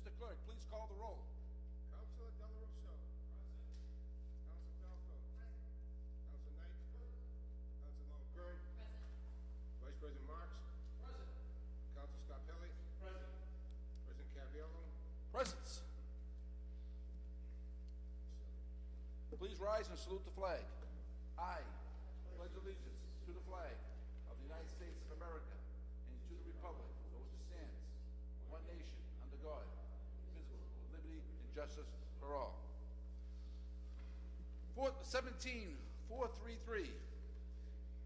Mr. Clerk, please call the roll. Councilor Delarusso. Present. Councilor Falco. Present. Councilor Knight. Councilor Longcurrent. Present. Vice President Marks. Present. Councilor Scarpelli. Present. President Cavallaro. Presence. Please rise and salute the flag. I pledge allegiance to the flag of the United States of America and to the republic for which it stands, one nation, under God, indivisible, with liberty and justice for all. 17433,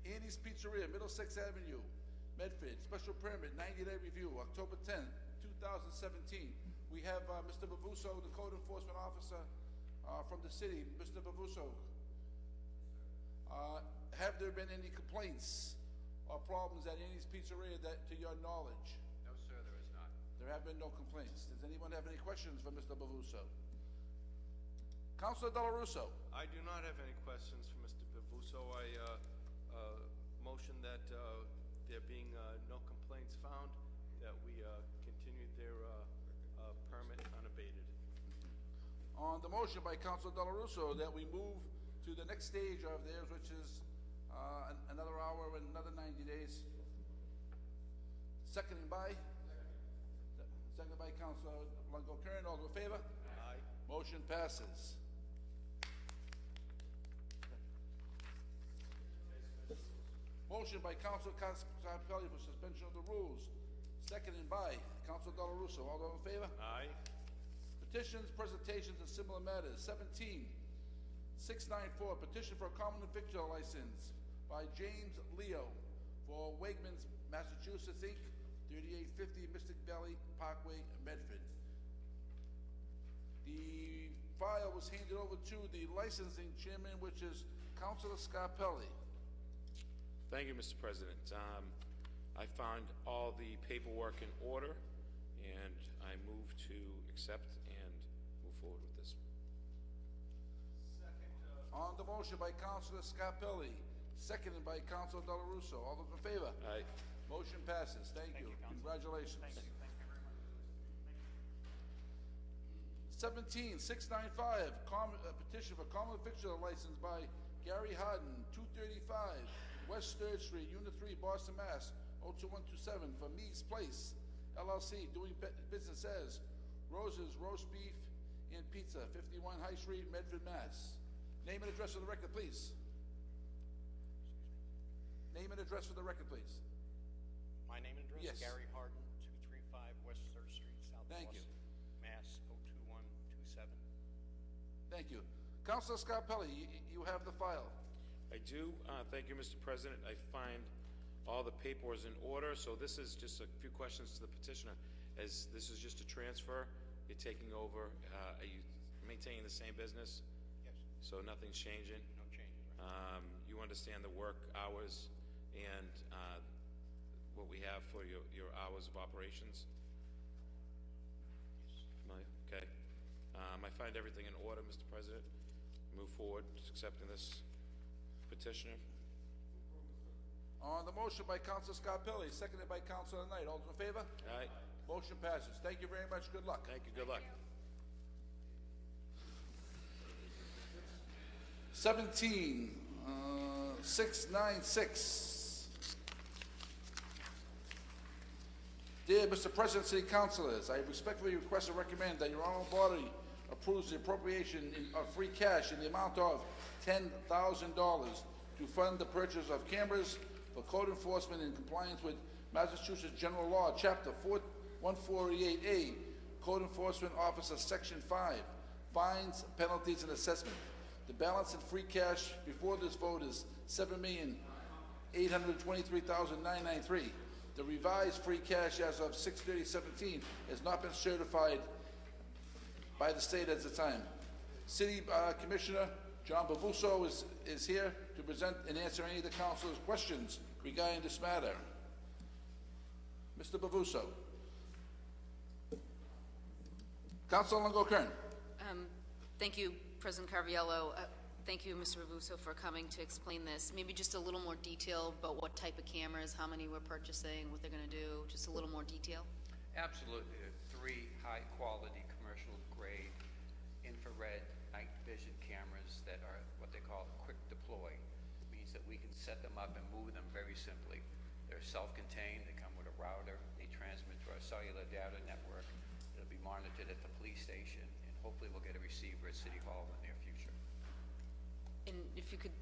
Annie's Pizzeria, Middlesex Avenue, Medford, special permit, 90-day review, October 10, 2017. We have Mr. Bavuso, the code enforcement officer from the city. Mr. Bavuso, have there been any complaints or problems at Annie's Pizzeria that, to your knowledge? No, sir, there is not. There have been no complaints. Does anyone have any questions for Mr. Bavuso? Councilor Delarusso. I do not have any questions for Mr. Pavuso. I motion that there being no complaints found, that we continue their permit unabated. On the motion by Councilor Delarusso that we move to the next stage of theirs, which is another hour and another 90 days. Seconded by? Seconded by Councilor Longo-Kern. All in favor? Aye. Motion passes. Motion by Councilor Scarpelli for suspension of the rules. Seconded by Councilor Delarusso. All those in favor? Aye. Petitions, presentations, and similar matters. 17694, petition for a common victular license by James Leo for Wegmans, Massachusetts, Inc., 3850 Mystic Valley Parkway, Medford. The file was handed over to the licensing chairman, which is Councilor Scarpelli. Thank you, Mr. President. I found all the paperwork in order, and I move to accept and move forward with this. On the motion by Councilor Scarpelli, seconded by Councilor Delarusso. All those in favor? Aye. Motion passes. Thank you. Congratulations. Thank you. Thank you very much. 17695, petition for common victular license by Gary Harden, 235 West 3rd Street, Unit 3, Boston, Mass. 02127 for Me's Place, LLC, doing business as Rose's Roast Beef and Pizza, 51 High Street, Medford, Mass. Name and address for the record, please. Name and address for the record, please. My name and address? Yes. Gary Harden, 235 West 3rd Street, South Thank you. Boston, Mass. 02127. Thank you. Councilor Scarpelli, you have the file. I do. Thank you, Mr. President. I find all the paperwork is in order, so this is just a few questions to the petitioner. As this is just a transfer, you're taking over, are you maintaining the same business? Yes. So nothing's changing? No changes, right? You understand the work hours and what we have for your hours of operations? Yes. Familiar? Okay. I find everything in order, Mr. President. Move forward, accepting this petitioner. On the motion by Councilor Scarpelli, seconded by Councilor Knight. All those in favor? Aye. Motion passes. Thank you very much. Good luck. Thank you. Good luck. 17696. Dear Mr. President, City Councilors, I respectfully request and recommend that your honorable body approves the appropriation of free cash in the amount of $10,000 to fund the purchase of cameras for code enforcement in compliance with Massachusetts General Law, Chapter 148A, Code Enforcement Officer, Section 5, Fines, Penalties, and Assessment. The balance in free cash before this vote is $7,823,993. The revised free cash as of 6/30/17 has not been certified by the state at the time. City Commissioner John Bavuso is here to present and answer any of the council's questions regarding this matter. Mr. Bavuso. Councilor Longo-Kern. Thank you, President Caraviello. Thank you, Mr. Bavuso, for coming to explain this. Maybe just a little more detail about what type of cameras, how many we're purchasing, what they're going to do, just a little more detail. Absolutely. There are 3 high-quality, commercial-grade infrared night vision cameras that are what they call quick deploy. Means that we can set them up and move them very simply. They're self-contained, they come with a router, they transmit to our cellular data network. It'll be monitored at the police station, and hopefully we'll get a receiver at City Hall in the near future. And if you could,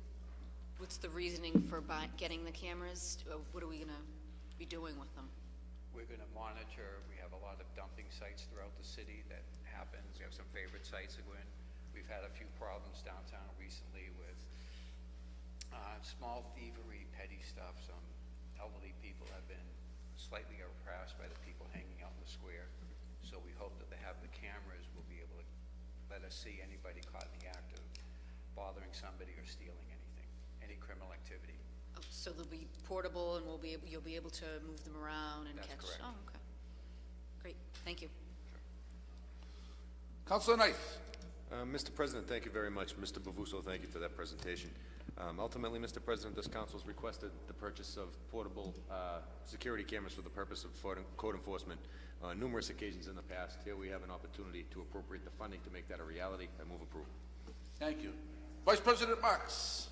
what's the reasoning for getting the cameras? What are we gonna be doing with them? We're gonna monitor, we have a lot of dumping sites throughout the city that happens. We have some favorite sites that go in. We've had a few problems downtown recently with small thievery, petty stuff. Some elderly people have been slightly harassed by the people hanging out in the square. So we hope that they have the cameras will be able to let us see anybody caught in the act of bothering somebody or stealing anything, any criminal activity. Oh, so they'll be portable and you'll be able to move them around and That's catch? correct. Oh, okay. Great, thank you. Councilor Knight. Mr. President, thank you very much. Mr. Bavuso, thank you for that presentation. Ultimately, Mr. President, this council has requested the purchase of portable security cameras for the purpose of code enforcement on numerous occasions in the past. Here we have an opportunity to appropriate the funding to make that a reality. I move approval. Thank you. Vice President Marks.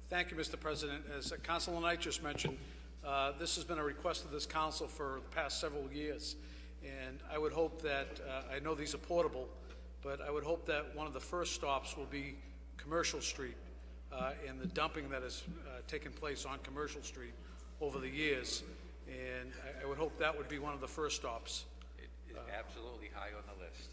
Thank you, Mr. President. As Councilor Knight just mentioned, this has been a request of this council for the past several years. And I would hope that, I know these are portable, but I would hope that one of the first stops will be Commercial Street and the dumping that has taken place on Commercial Street over the years. And I would hope that would be one of the first stops. It is absolutely high on the list.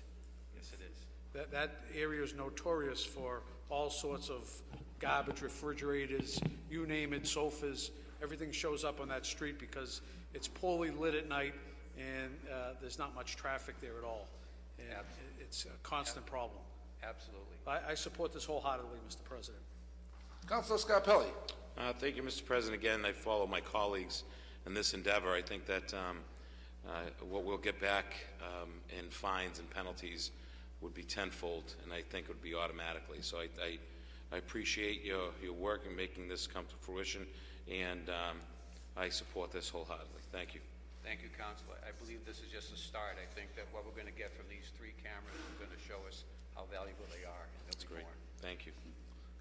Yes, it is. That area is notorious for all sorts of garbage, refrigerators, you name it, sofas. Everything shows up on that street because it's poorly lit at night and there's not much traffic there at all. And it's a constant problem. Absolutely. I support this wholeheartedly, Mr. President. Councilor Scarpelli. Thank you, Mr. President. Again, I follow my colleagues in this endeavor. I think that what we'll get back in fines and penalties would be tenfold, and I think it would be automatically. So I appreciate your work in making this come to fruition, and I support this wholeheartedly. Thank you. Thank you, Councilor. I believe this is just a start. I think that what we're going to get from these 3 cameras is going to show us how valuable they are. And That's there'll be great. more. Thank you.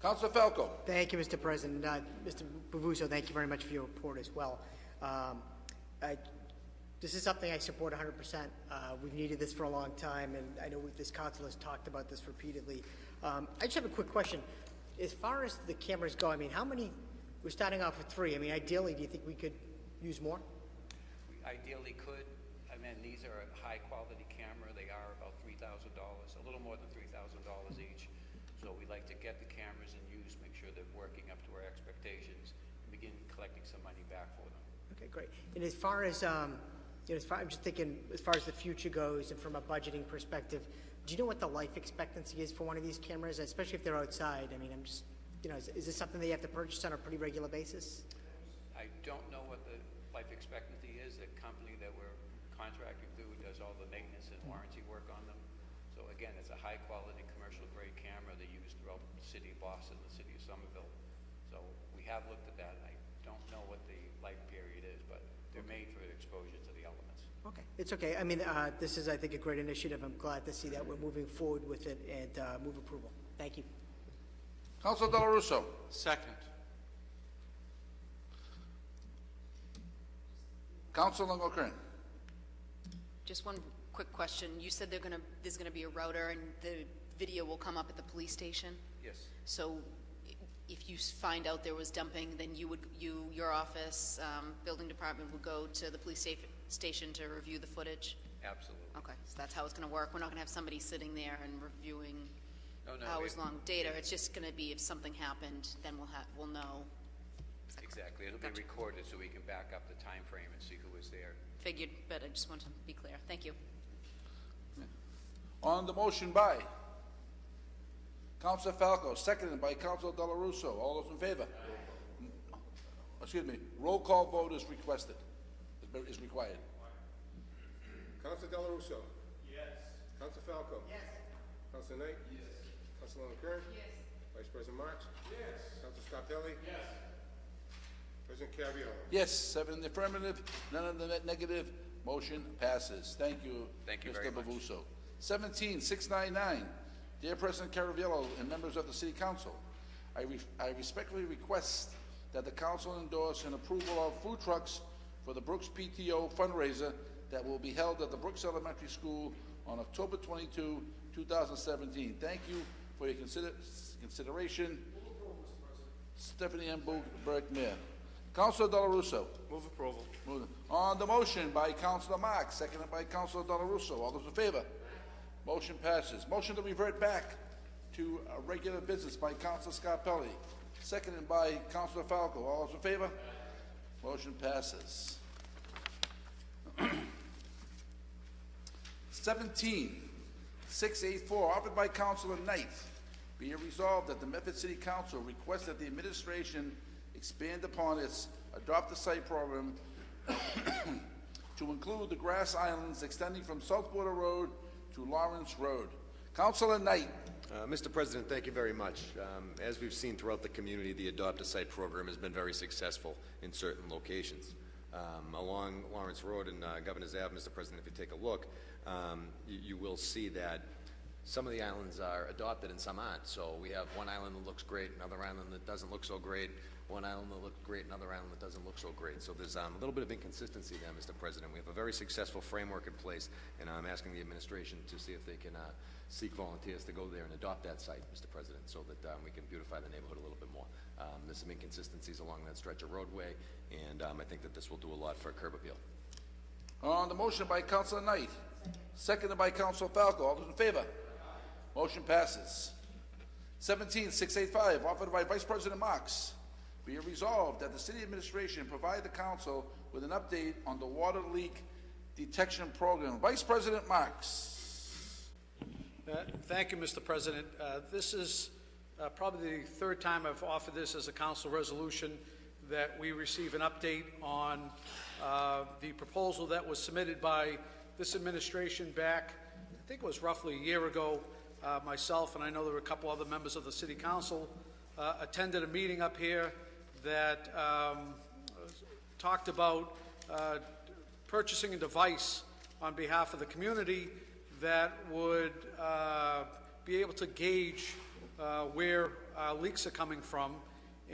Councilor Falco. Thank you, Mr. President. Mr. Bavuso, thank you very much for your report as well. This is something I support 100%. We've needed this for a long time, and I know this council has talked about this repeatedly. I just have a quick question. As far as the cameras go, I mean, how many, we're starting off with 3. I mean, ideally, do you think we could use more? We ideally could. I mean, these are a high-quality camera. They are about $3,000, a little more than $3,000 each. So we like to get the cameras in use, make sure they're working up to our expectations, and begin collecting some money back for them. Okay, great. And as far as, I'm just thinking, as far as the future goes and from a budgeting perspective, do you know what the life expectancy is for one of these cameras, especially if they're outside? I mean, I'm just, is this something that you have to purchase on a pretty regular basis? I don't know what the life expectancy is. The company that we're contracting through does all the maintenance and warranty work on them. So again, it's a high-quality commercial-grade camera they use throughout the city of Boston, the city of Somerville. So we have looked at that. I don't know what the life period is, but they're made for exposure to the elements. Okay, it's okay. I mean, this is, I think, a great initiative. I'm glad to see that we're moving forward with it and move approval. Thank you. Councilor Dela Russo. Second. Councilor O'Kern. Just one quick question. You said there's gonna be a router and the video will come up at the police station? Yes. So if you find out there was dumping, then your office, building department would go to the police station to review the footage? Absolutely. Okay, so that's how it's gonna work. We're not gonna have somebody sitting there and reviewing No, hours-long data. It's just gonna be if something happened, then we'll know. Is that correct? Exactly. It'll Gotcha. be recorded so we can back up the time frame and see who was there. Figured, but I just wanted to be clear. Thank you. On the motion by Councilor Falco, seconded by Councilor Dela Russo. All those in favor? Excuse me, roll call vote is requested, is required. Councilor Dela Russo. Yes. Councilor Falco. Yes. Councilor Knight. Yes. Councilor O'Kern. Yes. Vice President Marks. Yes. Councilor Scarpelli. Yes. President Caviola. Yes, 7 in the affirmative, none in the negative. Motion passes. Thank you. Thank you very much. Mr. Bavuso. 17699, Dear President Caraviallo and members of the City Council, I respectfully request that the council endorse an approval of food trucks for the Brooks PTO fundraiser that will be held at the Brooks Elementary School on October 22, 2017. Thank you for your consideration. Stephanie M. Burke-Mayor. Councilor Dela Russo. Move approval. On the motion by Councilor Marks, seconded by Councilor Dela Russo. All those in favor? Motion passes. Motion to revert back to regular business by Councilor Scarpelli, seconded by Councilor Falco. All those in favor? Motion passes. 17684, offered by Councilor Knight. Be it resolved that the Medford City Council requests that the administration expand upon its Adopt a Site program to include the grass islands extending from South Border Road to Lawrence Road. Councilor Knight. Mr. President, thank you very much. As we've seen throughout the community, the Adopt a Site program has been very successful in certain locations. Along Lawrence Road and Governor's Ave, Mr. President, if you take a look, you will see that some of the islands are adopted and some aren't. So we have one island that looks great, another island that doesn't look so great, one island that looks great, another island that doesn't look so great. So there's a little bit of inconsistency there, Mr. President. We have a very successful framework in place, and I'm asking the administration to see if they can seek volunteers to go there and adopt that site, Mr. President, so that we can beautify the neighborhood a little bit more. There's some inconsistencies along that stretch of roadway, and I think that this will do a lot for curb appeal. On the motion by Councilor Knight, seconded by Councilor Falco. All those in favor? Motion passes. 17685, offered by Vice President Marks. Be it resolved that the city administration provide the council with an update on the water leak detection program. Vice President Marks. Thank you, Mr. President. This is probably the third time I've offered this as a council resolution, that we receive an update on the proposal that was submitted by this administration back, I think it was roughly a year ago. Myself, and I know there were a couple other members of the City Council, attended a meeting up here that talked about purchasing a device on behalf of the community that would be able to gauge where leaks are coming from,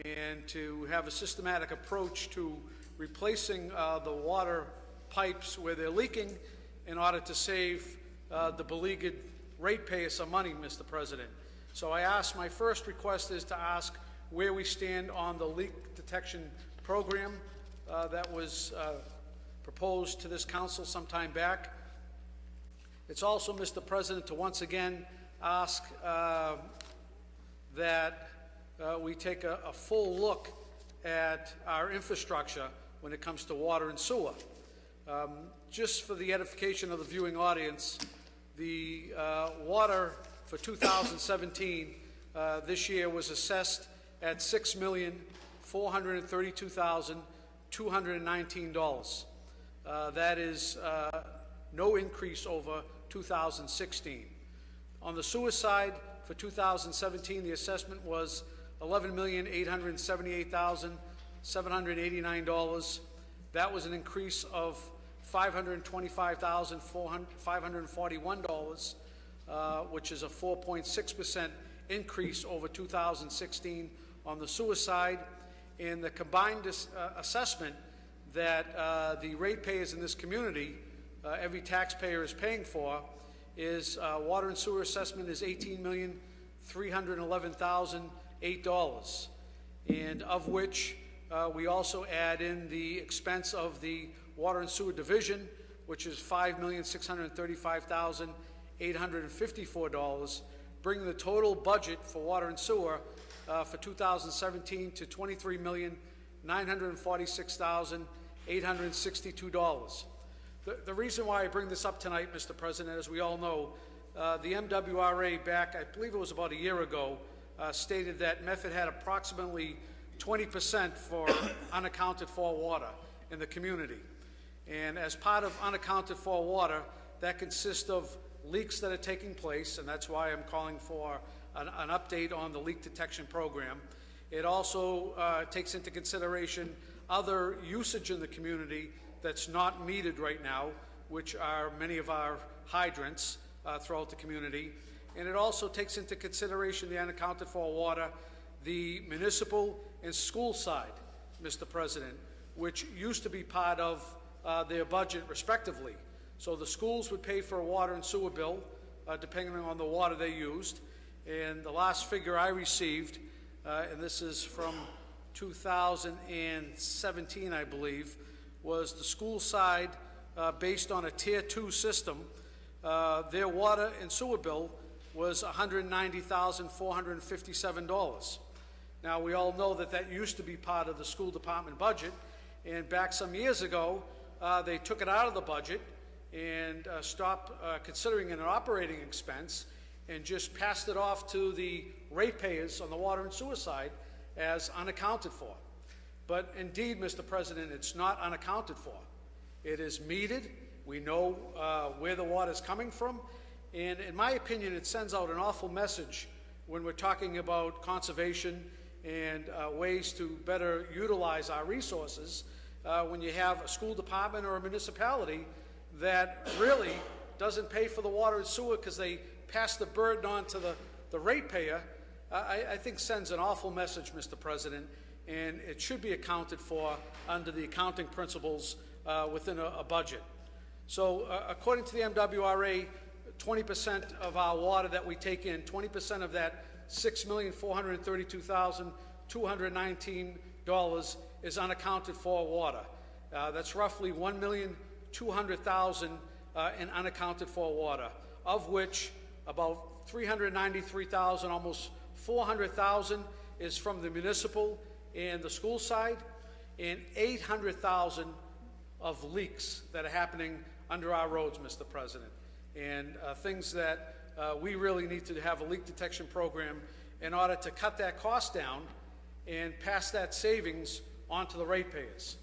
and to have a systematic approach to replacing the water pipes where they're leaking in order to save the beleaguered ratepayers some money, Mr. President. So my first request is to ask where we stand on the leak detection program that was proposed to this council some time back. It's also, Mr. President, to once again ask that we take a full look at our infrastructure when it comes to water and sewer. Just for the edification of the viewing audience, the water for 2017 this year was assessed at $6,432,219. That is no increase over 2016. On the sewer side, for 2017, the assessment was $11,878,789. That was an increase of $525,541, which is a 4.6% increase over 2016 on the sewer side. And the combined assessment that the ratepayers in this community, every taxpayer is paying for, is water and sewer assessment is $18,311,008, and of which we also add in the expense of the Water and Sewer Division, which is $5,635,854, bringing the total budget for water and sewer for 2017 to $23,946,862. The reason why I bring this up tonight, Mr. President, as we all know, the MWRA back, I believe it was about a year ago, stated that Medford had approximately 20% for unaccounted for water in the community. And as part of unaccounted for water, that consists of leaks that are taking place, and that's why I'm calling for an update on the leak detection program. It also takes into consideration other usage in the community that's not metered right now, which are many of our hydrants throughout the community. And it also takes into consideration the unaccounted for water, the municipal and school side, Mr. President, which used to be part of their budget respectively. So the schools would pay for a water and sewer bill, depending on the water they used. And the last figure I received, and this is from 2017, I believe, was the school side, based on a Tier 2 system, their water and sewer bill was $190,457. Now, we all know that that used to be part of the school department budget, and back some years ago, they took it out of the budget and stopped considering it an operating expense and just passed it off to the ratepayers on the water and sewer side as unaccounted for. But indeed, Mr. President, it's not unaccounted for. It is metered. We know where the water is coming from. And in my opinion, it sends out an awful message when we're talking about conservation and ways to better utilize our resources when you have a school department or a municipality that really doesn't pay for the water and sewer because they pass the burden on to the ratepayer. I think sends an awful message, Mr. President, and it should be accounted for under the accounting principles within a budget. So according to the MWRA, 20% of our water that we take in, 20% of that $6,432,219 is unaccounted for water. That's roughly $1,200,000 in unaccounted for water, of which about $393,000, almost $400,000 is from the municipal and the school side, and $800,000 of leaks that are happening under our roads, Mr. President. And things that we really need to have a leak detection program in order to cut that cost down and pass that savings on to the ratepayers.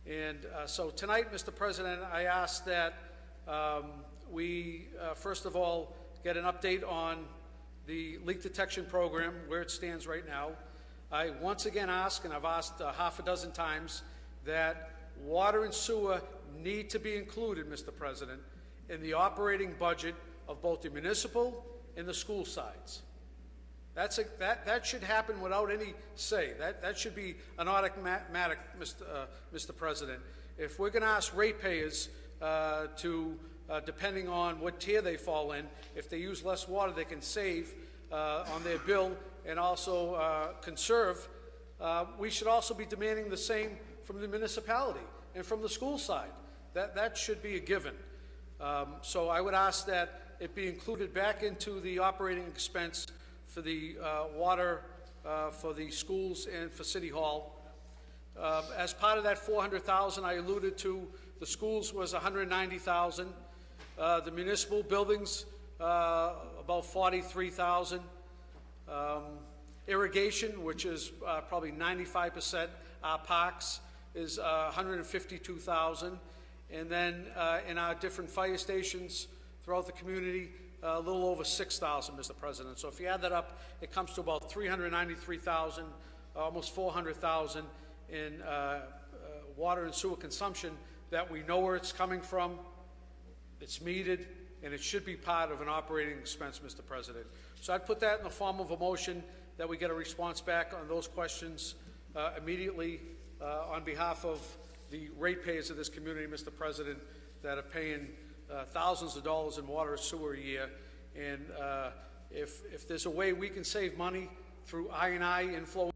And so tonight, Mr. President, I ask that we, first of all, get an update on the leak detection program, where it stands right now. I once again ask, and I've asked half a dozen times, that water and sewer need to be included, Mr. President, in the operating budget of both the municipal and the school sides. That should happen without any say. That should be an automatic, Mr. President. If we're going to ask ratepayers to, depending on what tier they fall in, if they use less water, they can save on their bill and also conserve, we should also be demanding the same from the municipality and from the school side. That should be a given. So I would ask that it be included back into the operating expense for the water for the schools and for City Hall. As part of that $400,000 I alluded to, the schools was $190,000. The municipal buildings, about $43,000. Irrigation, which is probably 95%, our parks is $152,000. And then in our different fire stations throughout the community, a little over $6,000, Mr. President. So if you add that up, it comes to about $393,000, almost $400,000 in water and sewer consumption that we know where it's coming from, it's metered, and it should be part of an operating expense, Mr. President. So I'd put that in the form of a motion that we get a response back on those questions immediately on behalf of the ratepayers of this community, Mr. President, that are paying thousands of dollars in water and sewer a year. And if there's a way we can save money through I&I inflow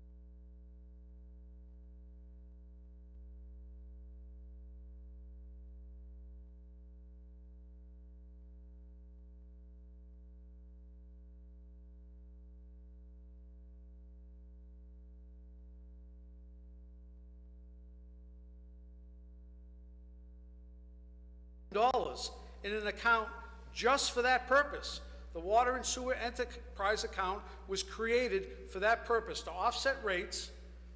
in an account just for that purpose. The Water and Sewer Enterprise Account was created for that purpose, to offset rates.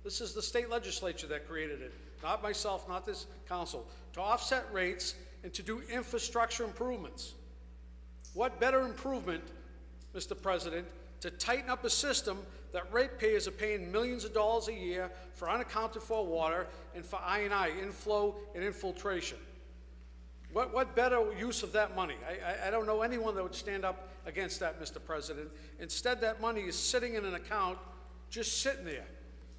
This is the state legislature that created it, not myself, not this council. To offset rates and to do infrastructure improvements. What better improvement, Mr. President, to tighten up a system that ratepayers are paying millions of dollars a year for unaccounted for water and for I&I, inflow and infiltration. What better use of that money? I don't know anyone that would stand up against that, Mr. President. Instead, that money is sitting in an account, just sitting there.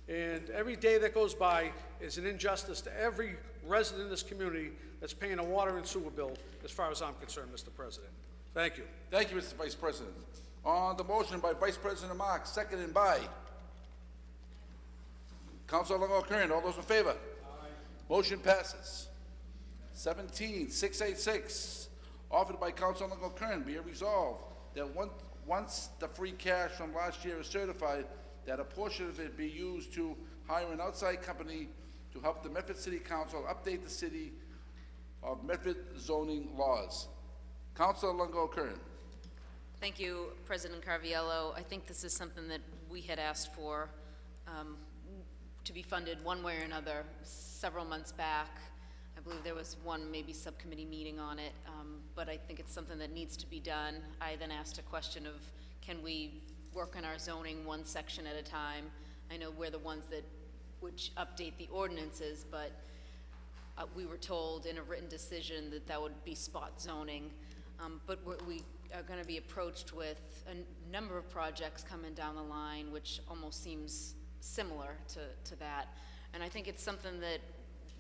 And every day that goes by is an injustice to every resident in this community that's paying a water and sewer bill, as far as I'm concerned, Mr. President. Thank you. Thank you, Mr. Vice President. On the motion by Vice President Marks, seconded by Councilor Longo Kern. All those in favor? Aye. Motion passes. 17686, offered by Councilor Longo Kern, be it resolved that once the free cash from last year is certified, that a portion of it be used to hire an outside company to help the Medford City Council update the city of Medford zoning laws. Councilor Longo Kern. Thank you, President Carviello. I think this is something that we had asked for to be funded one way or another several months back. I believe there was one maybe subcommittee meeting on it, but I think it's something that needs to be done. I then asked a question of, can we work on our zoning one section at a time? I know we're the ones that would update the ordinances, but we were told in a written decision that that would be spot zoning. But we are going to be approached with a number of projects coming down the line, which almost seems similar to that. And I think it's something that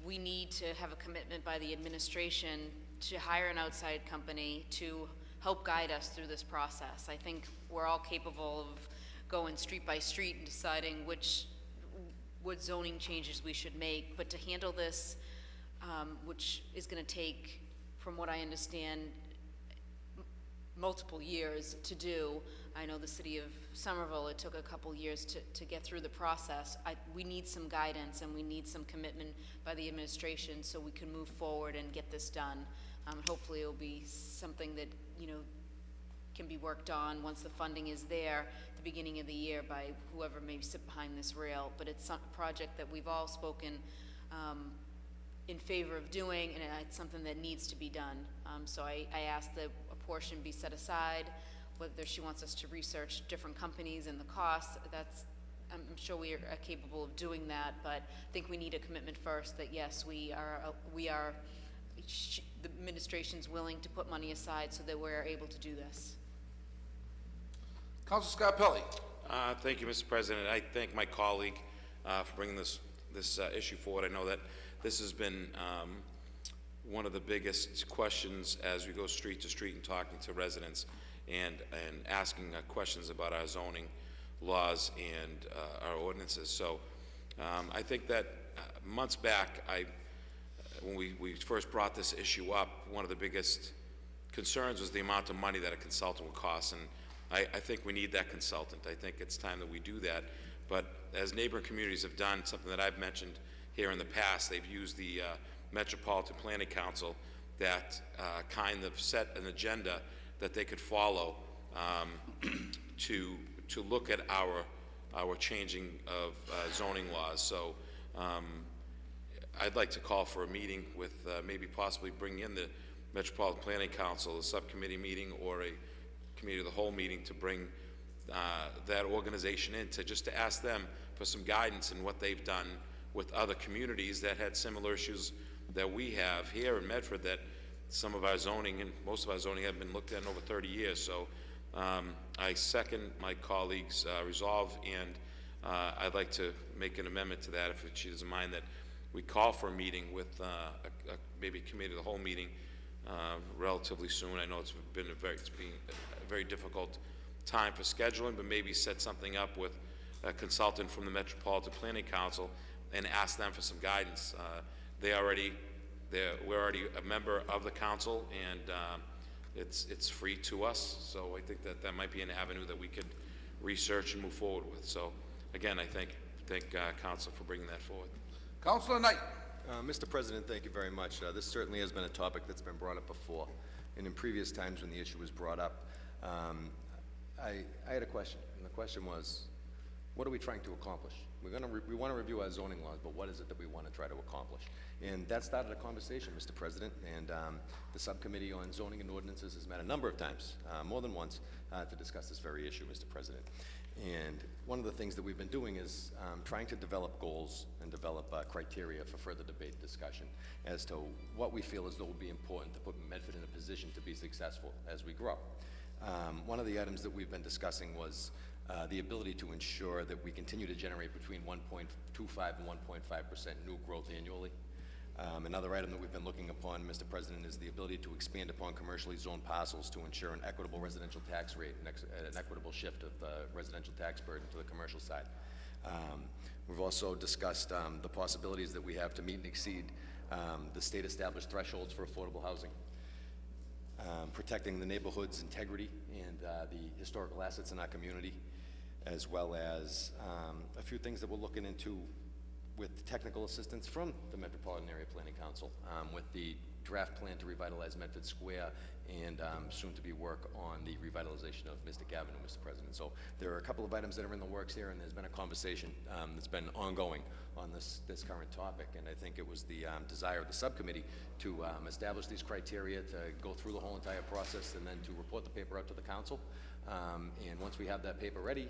we need to have a commitment by the administration to hire an outside company to help guide us through this process. I think we're all capable of going street by street and deciding what zoning changes we should make, but to handle this, which is going to take, from what I understand, multiple years to do. I know the city of Somerville, it took a couple years to get through the process. We need some guidance and we need some commitment by the administration so we can move forward and get this done. Hopefully it'll be something that, can be worked on once the funding is there at the beginning of the year by whoever may sit behind this rail. But it's a project that we've all spoken in favor of doing, and it's something that needs to be done. So I asked that a portion be set aside, whether she wants us to research different companies and the costs. I'm sure we are capable of doing that, but I think we need a commitment first that yes, the administration's willing to put money aside so that we're able to do this. Councilor Scarpelli. Thank you, Mr. President. I thank my colleague for bringing this issue forward. I know that this has been one of the biggest questions as we go street to street and talking to residents and asking questions about our zoning laws and our ordinances. So I think that months back, when we first brought this issue up, one of the biggest concerns was the amount of money that a consultant would cost, and I think we need that consultant. I think it's time that we do that. But as neighboring communities have done, something that I've mentioned here in the past, they've used the Metropolitan Planning Council that kind of set an agenda that they could follow to look at our changing of zoning laws. So I'd like to call for a meeting with maybe possibly bring in the Metropolitan Planning Council, a subcommittee meeting or a committee of the whole meeting to bring that organization in to ask them for some guidance in what they've done with other communities that had similar issues that we have here in Medford, that some of our zoning and most of our zoning have been looked at in over 30 years. So I second my colleague's resolve, and I'd like to make an amendment to that, if she doesn't mind, that we call for a meeting with maybe a committee of the whole meeting relatively soon. I know it's been a very difficult time for scheduling, but maybe set something up with a consultant from the Metropolitan Planning Council and ask them for some guidance. We're already a member of the council, and it's free to us. So I think that might be an avenue that we could research and move forward with. So again, I thank council for bringing that forward. Councilor Knight. Mr. President, thank you very much. This certainly has been a topic that's been brought up before, and in previous times when the issue was brought up, I had a question, and the question was, what are we trying to accomplish? We want to review our zoning laws, but what is it that we want to try to accomplish? And that started a conversation, Mr. President, and the subcommittee on zoning and ordinances has met a number of times, more than once, to discuss this very issue, Mr. President. And one of the things that we've been doing is trying to develop goals and develop criteria for further debate and discussion as to what we feel as though would be important to put Medford in a position to be successful as we grow. One of the items that we've been discussing was the ability to ensure that we continue to generate between 1.25 and 1.5% new growth annually. Another item that we've been looking upon, Mr. President, is the ability to expand upon commercially zoned parcels to ensure an equitable residential tax rate and an equitable shift of residential tax burden to the commercial side. We've also discussed the possibilities that we have to meet and exceed the state-established thresholds for affordable housing, protecting the neighborhood's integrity and the historical assets in our community, as well as a few things that we're looking into with technical assistance from the Metropolitan Area Planning Council, with the draft plan to revitalize Medford Square and soon-to-be work on the revitalization of Mystic Avenue, Mr. President. So there are a couple of items that are in the works here, and there's been a conversation that's been ongoing on this current topic, and I think it was the desire of the subcommittee to establish these criteria, to go through the whole entire process, and then to report the paper out to the council. And once we have that paper ready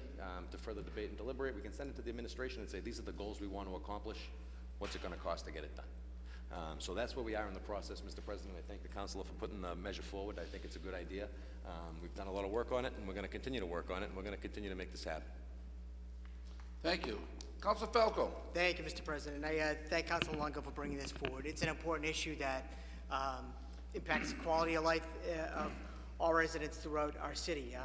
to further debate and deliberate, we can send it to the administration and say, these are the goals we want to accomplish. What's it going to cost to get it done? So that's where we are in the process, Mr. President. I thank the councilor for putting the measure forward. I think it's a good idea. We've done a lot of work on it, and we're going to continue to work on it, and we're going to continue to make this happen. Thank you. Councilor Falco. Thank you, Mr. President. I thank Councilor Longo for bringing this forward. It's an important issue that impacts the quality of life of all residents throughout our city.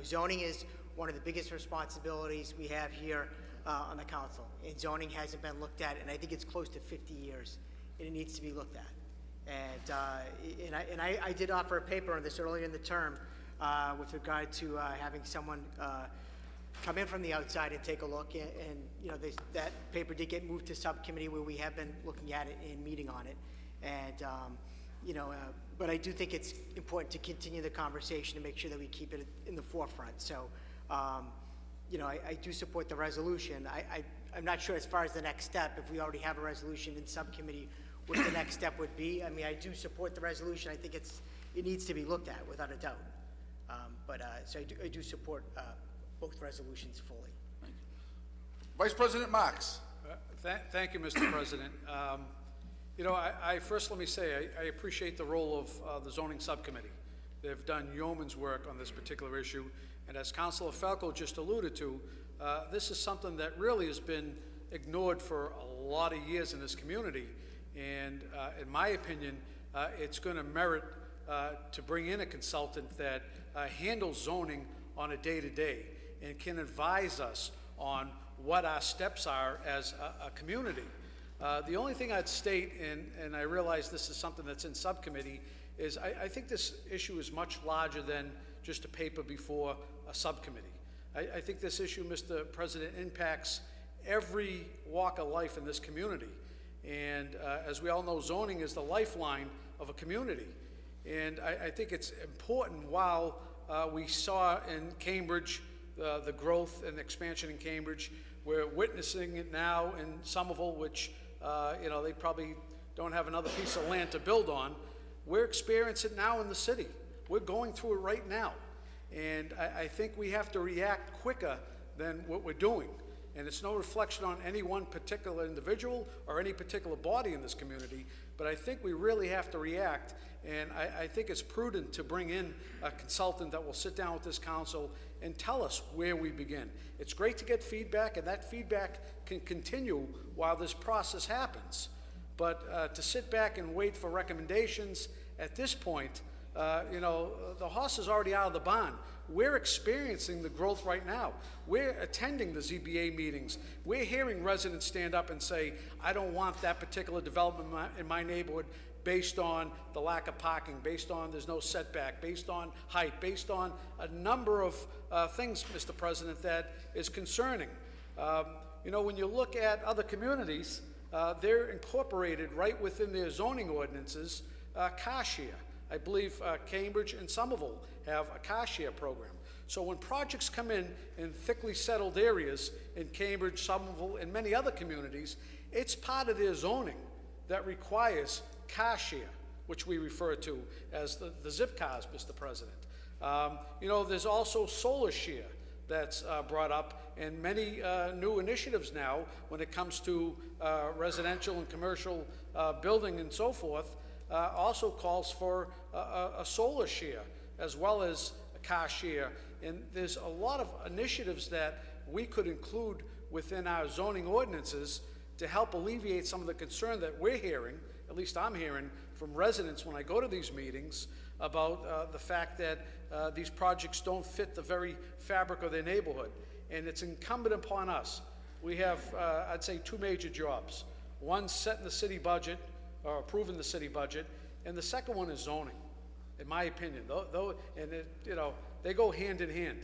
Zoning is one of the biggest responsibilities we have here on the council. And zoning hasn't been looked at, and I think it's close to 50 years, and it needs to be looked at. And I did offer a paper on this earlier in the term with regard to having someone come in from the outside and take a look. And that paper did get moved to subcommittee where we have been looking at it and meeting on it. And but I do think it's important to continue the conversation to make sure that we keep it in the forefront. So, I do support the resolution. I'm not sure as far as the next step, if we already have a resolution in subcommittee, what the next step would be. I mean, I do support the resolution. I think it needs to be looked at without a doubt. So I do support both resolutions fully. Thank you. Vice President Marks. Thank you, Mr. President. First let me say, I appreciate the role of the zoning subcommittee. They've done yeoman's work on this particular issue, and as Councilor Falco just alluded to, this is something that really has been ignored for a lot of years in this community, and in my opinion, it's going to merit to bring in a consultant that handles zoning on a day-to-day and can advise us on what our steps are as a community. The only thing I'd state, and I realize this is something that's in subcommittee, is I think this issue is much larger than just a paper before a subcommittee. I think this issue, Mr. President, impacts every walk of life in this community. And as we all know, zoning is the lifeline of a community. And I think it's important, while we saw in Cambridge the growth and expansion in Cambridge, we're witnessing it now in Somerville, which they probably don't have another piece of land to build on. We're experiencing it now in the city. We're going through it right now. And I think we have to react quicker than what we're doing. And it's no reflection on any one particular individual or any particular body in this community, but I think we really have to react. And I think it's prudent to bring in a consultant that will sit down with this council and tell us where we begin. It's great to get feedback, and that feedback can continue while this process happens. But to sit back and wait for recommendations at this point, the horse is already out of the barn. We're experiencing the growth right now. We're attending the ZBA meetings. We're hearing residents stand up and say, I don't want that particular development in my neighborhood based on the lack of parking, based on there's no setback, based on height, based on a number of things, Mr. President, that is concerning. When you look at other communities, they're incorporated right within their zoning ordinances, car share. I believe Cambridge and Somerville have a car share program. So when projects come in thickly settled areas in Cambridge, Somerville, and many other communities, it's part of their zoning that requires car share, which we refer to as the zip cars, Mr. President. There's also solar share. that's brought up, and many new initiatives now when it comes to residential and commercial building and so forth, also calls for a solar share as well as a car share. And there's a lot of initiatives that we could include within our zoning ordinances to help alleviate some of the concern that we're hearing, at least I'm hearing, from residents when I go to these meetings about the fact that these projects don't fit the very fabric of their neighborhood. And it's incumbent upon us. We have, I'd say, two major jobs. One, setting the city budget, or approving the city budget, and the second one is zoning, in my opinion. They go hand in hand.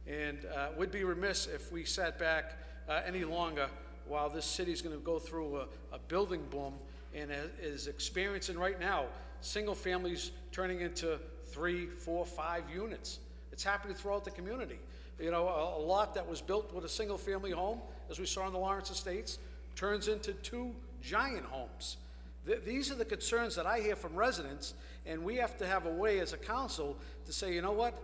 And we'd be remiss if we sat back any longer while this city's going to go through a building boom and is experiencing right now single families turning into 3, 4, 5 units. It's happening throughout the community. A lot that was built with a single family home, as we saw in the Lawrence Estates, turns into 2 giant homes. These are the concerns that I hear from residents, and we have to have a way as a council to say, you know what,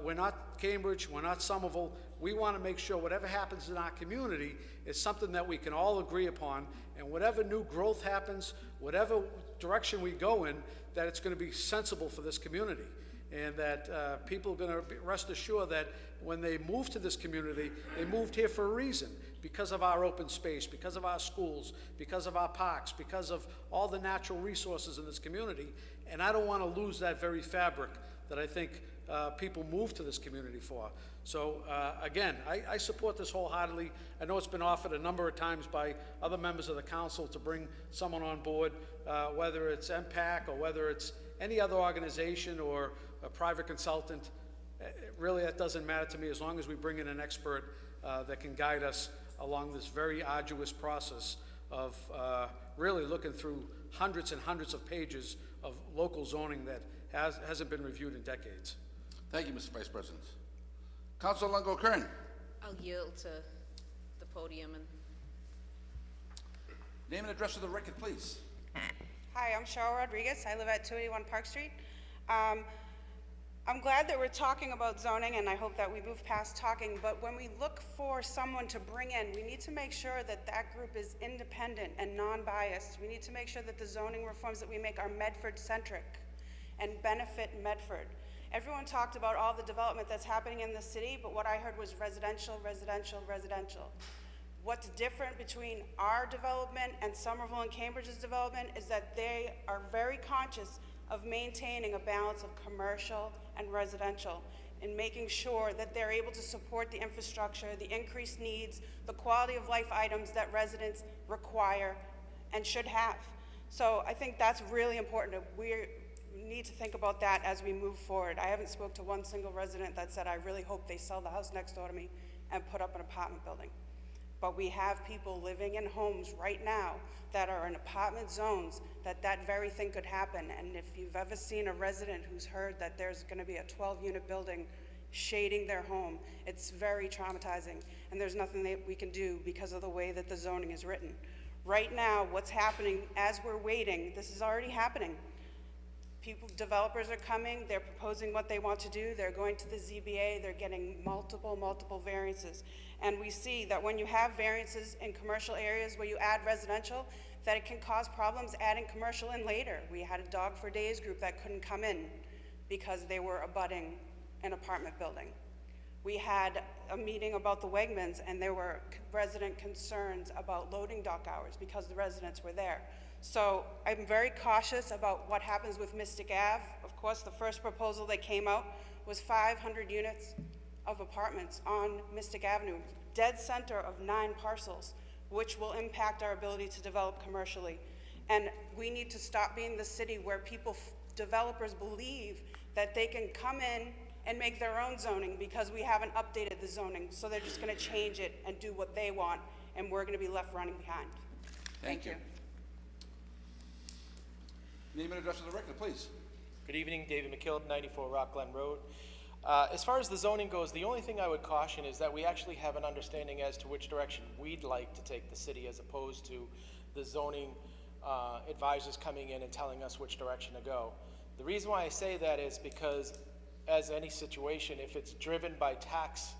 we're not Cambridge, we're not Somerville. We want to make sure whatever happens in our community is something that we can all agree upon, and whatever new growth happens, whatever direction we go in, that it's going to be sensible for this community. And that people are going to rest assured that when they move to this community, they moved here for a reason, because of our open space, because of our schools, because of our parks, because of all the natural resources in this community. And I don't want to lose that very fabric that I think people move to this community for. So again, I support this wholeheartedly. I know it's been offered a number of times by other members of the council to bring someone on board, whether it's MPAC or whether it's any other organization or a private consultant. Really, that doesn't matter to me as long as we bring in an expert that can guide us along this very arduous process of really looking through hundreds and hundreds of pages of local zoning that hasn't been reviewed in decades. Thank you, Mr. Vice President. Councilor Longo Kern. I'll yield to the podium and Name and address for the record, please. Hi, I'm Cheryl Rodriguez. I live at 281 Park Street. I'm glad that we're talking about zoning, and I hope that we move past talking, but when we look for someone to bring in, we need to make sure that that group is independent and non-biased. We need to make sure that the zoning reforms that we make are Medford-centric and benefit Medford. Everyone talked about all the development that's happening in the city, but what I heard was residential, residential, residential. What's different between our development and Somerville and Cambridge's development is that they are very conscious of maintaining a balance of commercial and residential and making sure that they're able to support the infrastructure, the increased needs, the quality of life items that residents require and should have. So I think that's really important. We need to think about that as we move forward. I haven't spoke to one single resident that said, I really hope they sell the house next door to me and put up an apartment building. But we have people living in homes right now that are in apartment zones that very thing could happen. And if you've ever seen a resident who's heard that there's going to be a 12-unit building shading their home, it's very traumatizing. And there's nothing that we can do because of the way that the zoning is written. Right now, what's happening as we're waiting, this is already happening. Developers are coming, they're proposing what they want to do, they're going to the ZBA, they're getting multiple variances. And we see that when you have variances in commercial areas where you add residential, that it can cause problems adding commercial in later. We had a Dog for Days group that couldn't come in because they were abutting an apartment building. We had a meeting about the Wegmans, and there were resident concerns about loading dock hours because the residents were there. So I'm very cautious about what happens with Mystic Ave. Of course, the first proposal that came out was 500 units of apartments on Mystic Avenue, dead center of 9 parcels, which will impact our ability to develop commercially. And we need to stop being the city where developers believe that they can come in and make their own zoning because we haven't updated the zoning. So they're just gonna change it and do what they want, and we're gonna be left running behind. Thank you. Name and address for the record, please. Good evening, David McKill, 94 Rock Glen Road. As far as the zoning goes, the only thing I would caution is that we actually have an understanding as to which direction we'd like to take the city, as opposed to the zoning advisors coming in and telling us which direction to go. The reason why I say that is because, as any situation, if it's driven by tax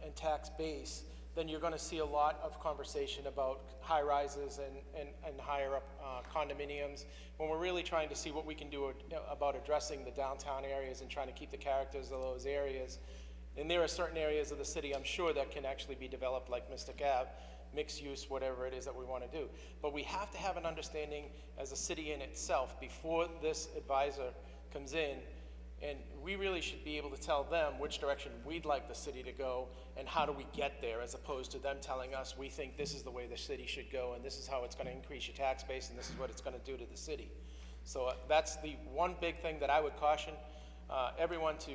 and tax base, then you're gonna see a lot of conversation about high rises and higher up condominiums, when we're really trying to see what we can do about addressing the downtown areas and trying to keep the characters of those areas. And there are certain areas of the city, I'm sure, that can actually be developed like Mystic Ave, mixed use, whatever it is that we want to do. But we have to have an understanding as a city in itself before this advisor comes in, and we really should be able to tell them which direction we'd like the city to go and how do we get there, as opposed to them telling us, we think this is the way the city should go and this is how it's going to increase your tax base and this is what it's going to do to the city. So that's the one big thing that I would caution everyone to,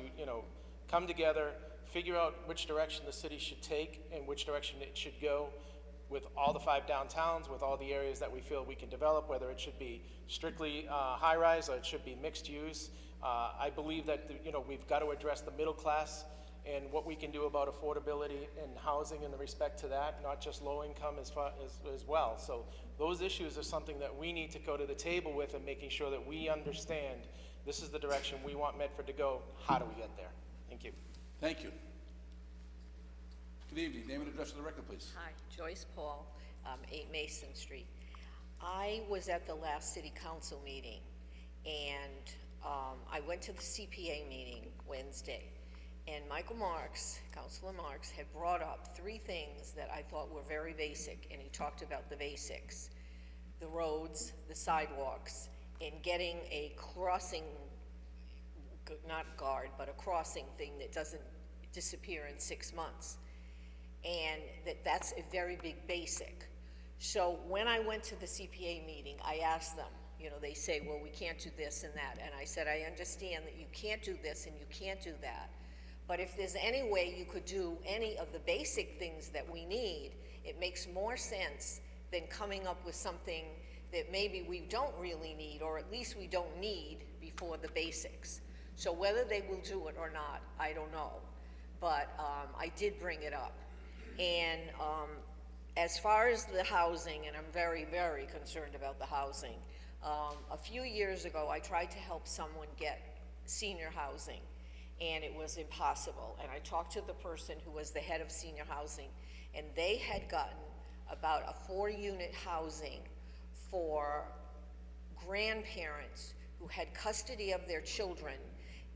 come together, figure out which direction the city should take and which direction it should go with all the 5 downtowns, with all the areas that we feel we can develop, whether it should be strictly high-rise or it should be mixed use. I believe that, we've got to address the middle class and what we can do about affordability and housing in respect to that, not just low income as well. So those issues are something that we need to go to the table with and making sure that we understand this is the direction we want Medford to go. How do we get there? Thank you. Thank you. Good evening. Name and address for the record, please. Hi, Joyce Paul, 8 Mason Street. I was at the last city council meeting, and I went to the CPA meeting Wednesday, and Councilor Marks, had brought up 3 things that I thought were very basic, and he talked about the basics: the roads, the sidewalks, and getting a crossing, not guard, but a crossing thing that doesn't disappear in 6 months. And that's a very big basic. So when I went to the CPA meeting, I asked them, they say, well, we can't do this and that. And I said, I understand that you can't do this and you can't do that. But if there's any way you could do any of the basic things that we need, it makes more sense than coming up with something that maybe we don't really need, or at least we don't need before the basics. So whether they will do it or not, I don't know. But I did bring it up. And as far as the housing, and I'm very, very concerned about the housing, a few years ago I tried to help someone get senior housing, and it was impossible. And I talked to the person who was the head of senior housing, and they had gotten about a 4-unit housing for grandparents who had custody of their children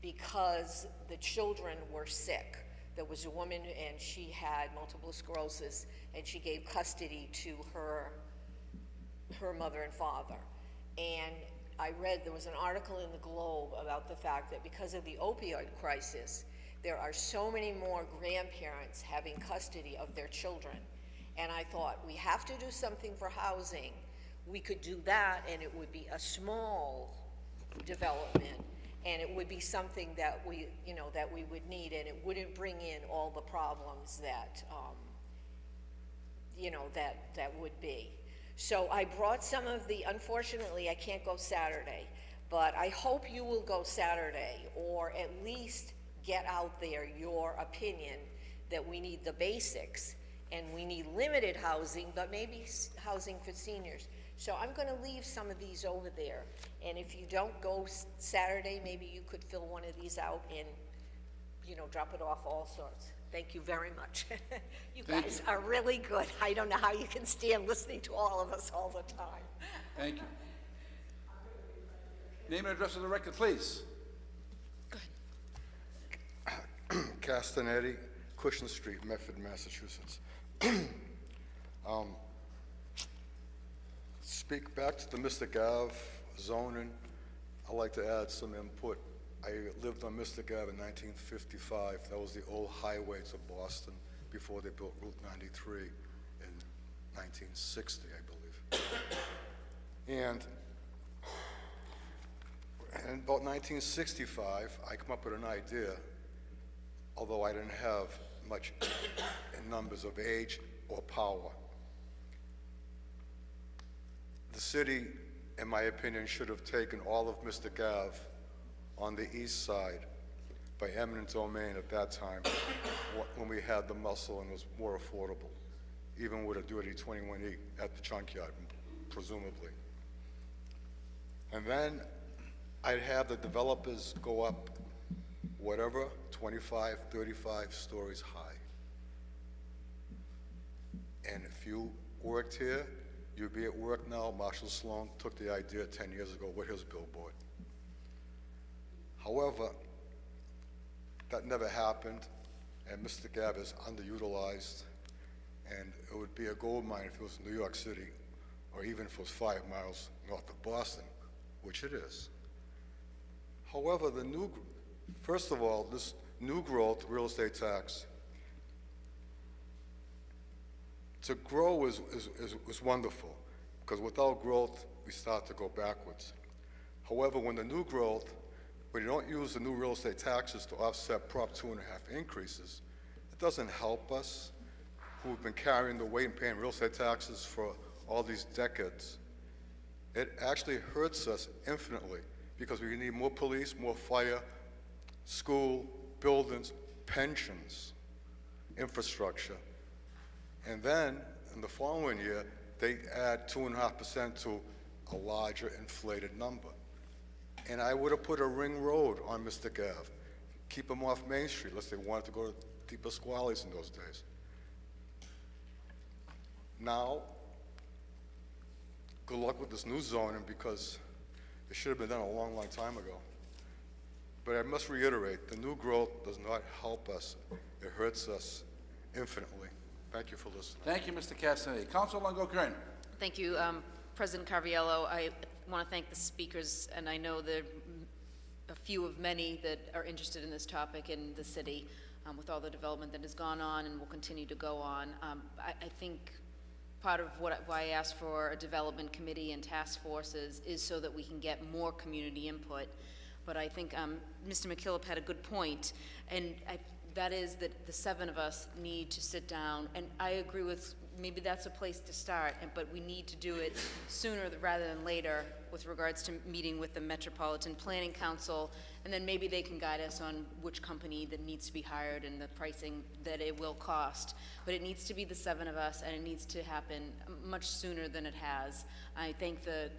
because the children were sick. There was a woman, and she had multiple sclerosis, and she gave custody to her mother and father. And I read, there was an article in the Globe about the fact that because of the opioid crisis, there are so many more grandparents having custody of their children. And I thought, we have to do something for housing. We could do that, and it would be a small development, and it would be something that we would need, and it wouldn't bring in all the problems that, that would be. So I brought some of the, unfortunately, I can't go Saturday, but I hope you will go Saturday, or at least get out there your opinion that we need the basics, and we need limited housing, but maybe housing for seniors. So I'm going to leave some of these over there, and if you don't go Saturday, maybe you could fill one of these out and, drop it off all sorts. Thank you very much. You guys are really good. I don't know how you can stand listening to all of us all the time. Thank you. Name and address of the record, please. Castanetti, Cushing Street, Medford, Massachusetts. Speak back to the Mystic Ave zoning. I'd like to add some input. I lived on Mystic Ave in 1955. That was the old highway to Boston before they built Route 93 in 1960, I believe. And in about 1965, I come up with an idea, although I didn't have much in numbers of age or power. The city, in my opinion, should have taken all of Mystic Ave on the east side by eminent domain at that time when we had the muscle and it was more affordable, even with a duty 21E at the junkyard, presumably. And then I'd have the developers go up whatever, 25, 35 stories high. And if you worked here, you'd be at work now. Marshall Sloan took the idea 10 years ago with his billboard. However, that never happened, and Mr. Gabb is underutilized, and it would be a gold mine if it was New York City, or even if it was 5 miles north of Boston, which it is. However, first of all, this new growth real estate tax, to grow is wonderful, because without growth, we start to go backwards. However, when you don't use the new real estate taxes to offset Prop 2.5 increases, it doesn't help us who've been carrying the weight and paying real estate taxes for all these decades. It actually hurts us infinitely, because we need more police, more fire, school, buildings, pensions, infrastructure. And then, in the following year, they add 2.5% to a larger inflated number. And I would have put a ring road on Mr. Gav. Keep him off Main Street, unless they wanted to go to Di Pasquale's in those days. Now, good luck with this new zoning, because it should have been done a long, long time ago. But I must reiterate, the new growth does not help us. It hurts us infinitely. Thank you for listening. Thank you, Mr. Cassidy. Councilor Longo-Kern. Thank you, President Carviello. I want to thank the speakers, and I know there are a few of many that are interested in this topic in the city, with all the development that has gone on and will continue to go on. I think part of why I asked for a development committee and task forces is so that we can get more community input. But I think Mr. McKillop had a good point, and that is that the 7 of us need to sit down, and I agree with, maybe that's a place to start, but we need to do it sooner rather than later with regards to meeting with the Metropolitan Planning Council, and then maybe they can guide us on which company that needs to be hired and the pricing that it will cost. But it needs to be the 7 of us, and it needs to happen much sooner than it has. I thank the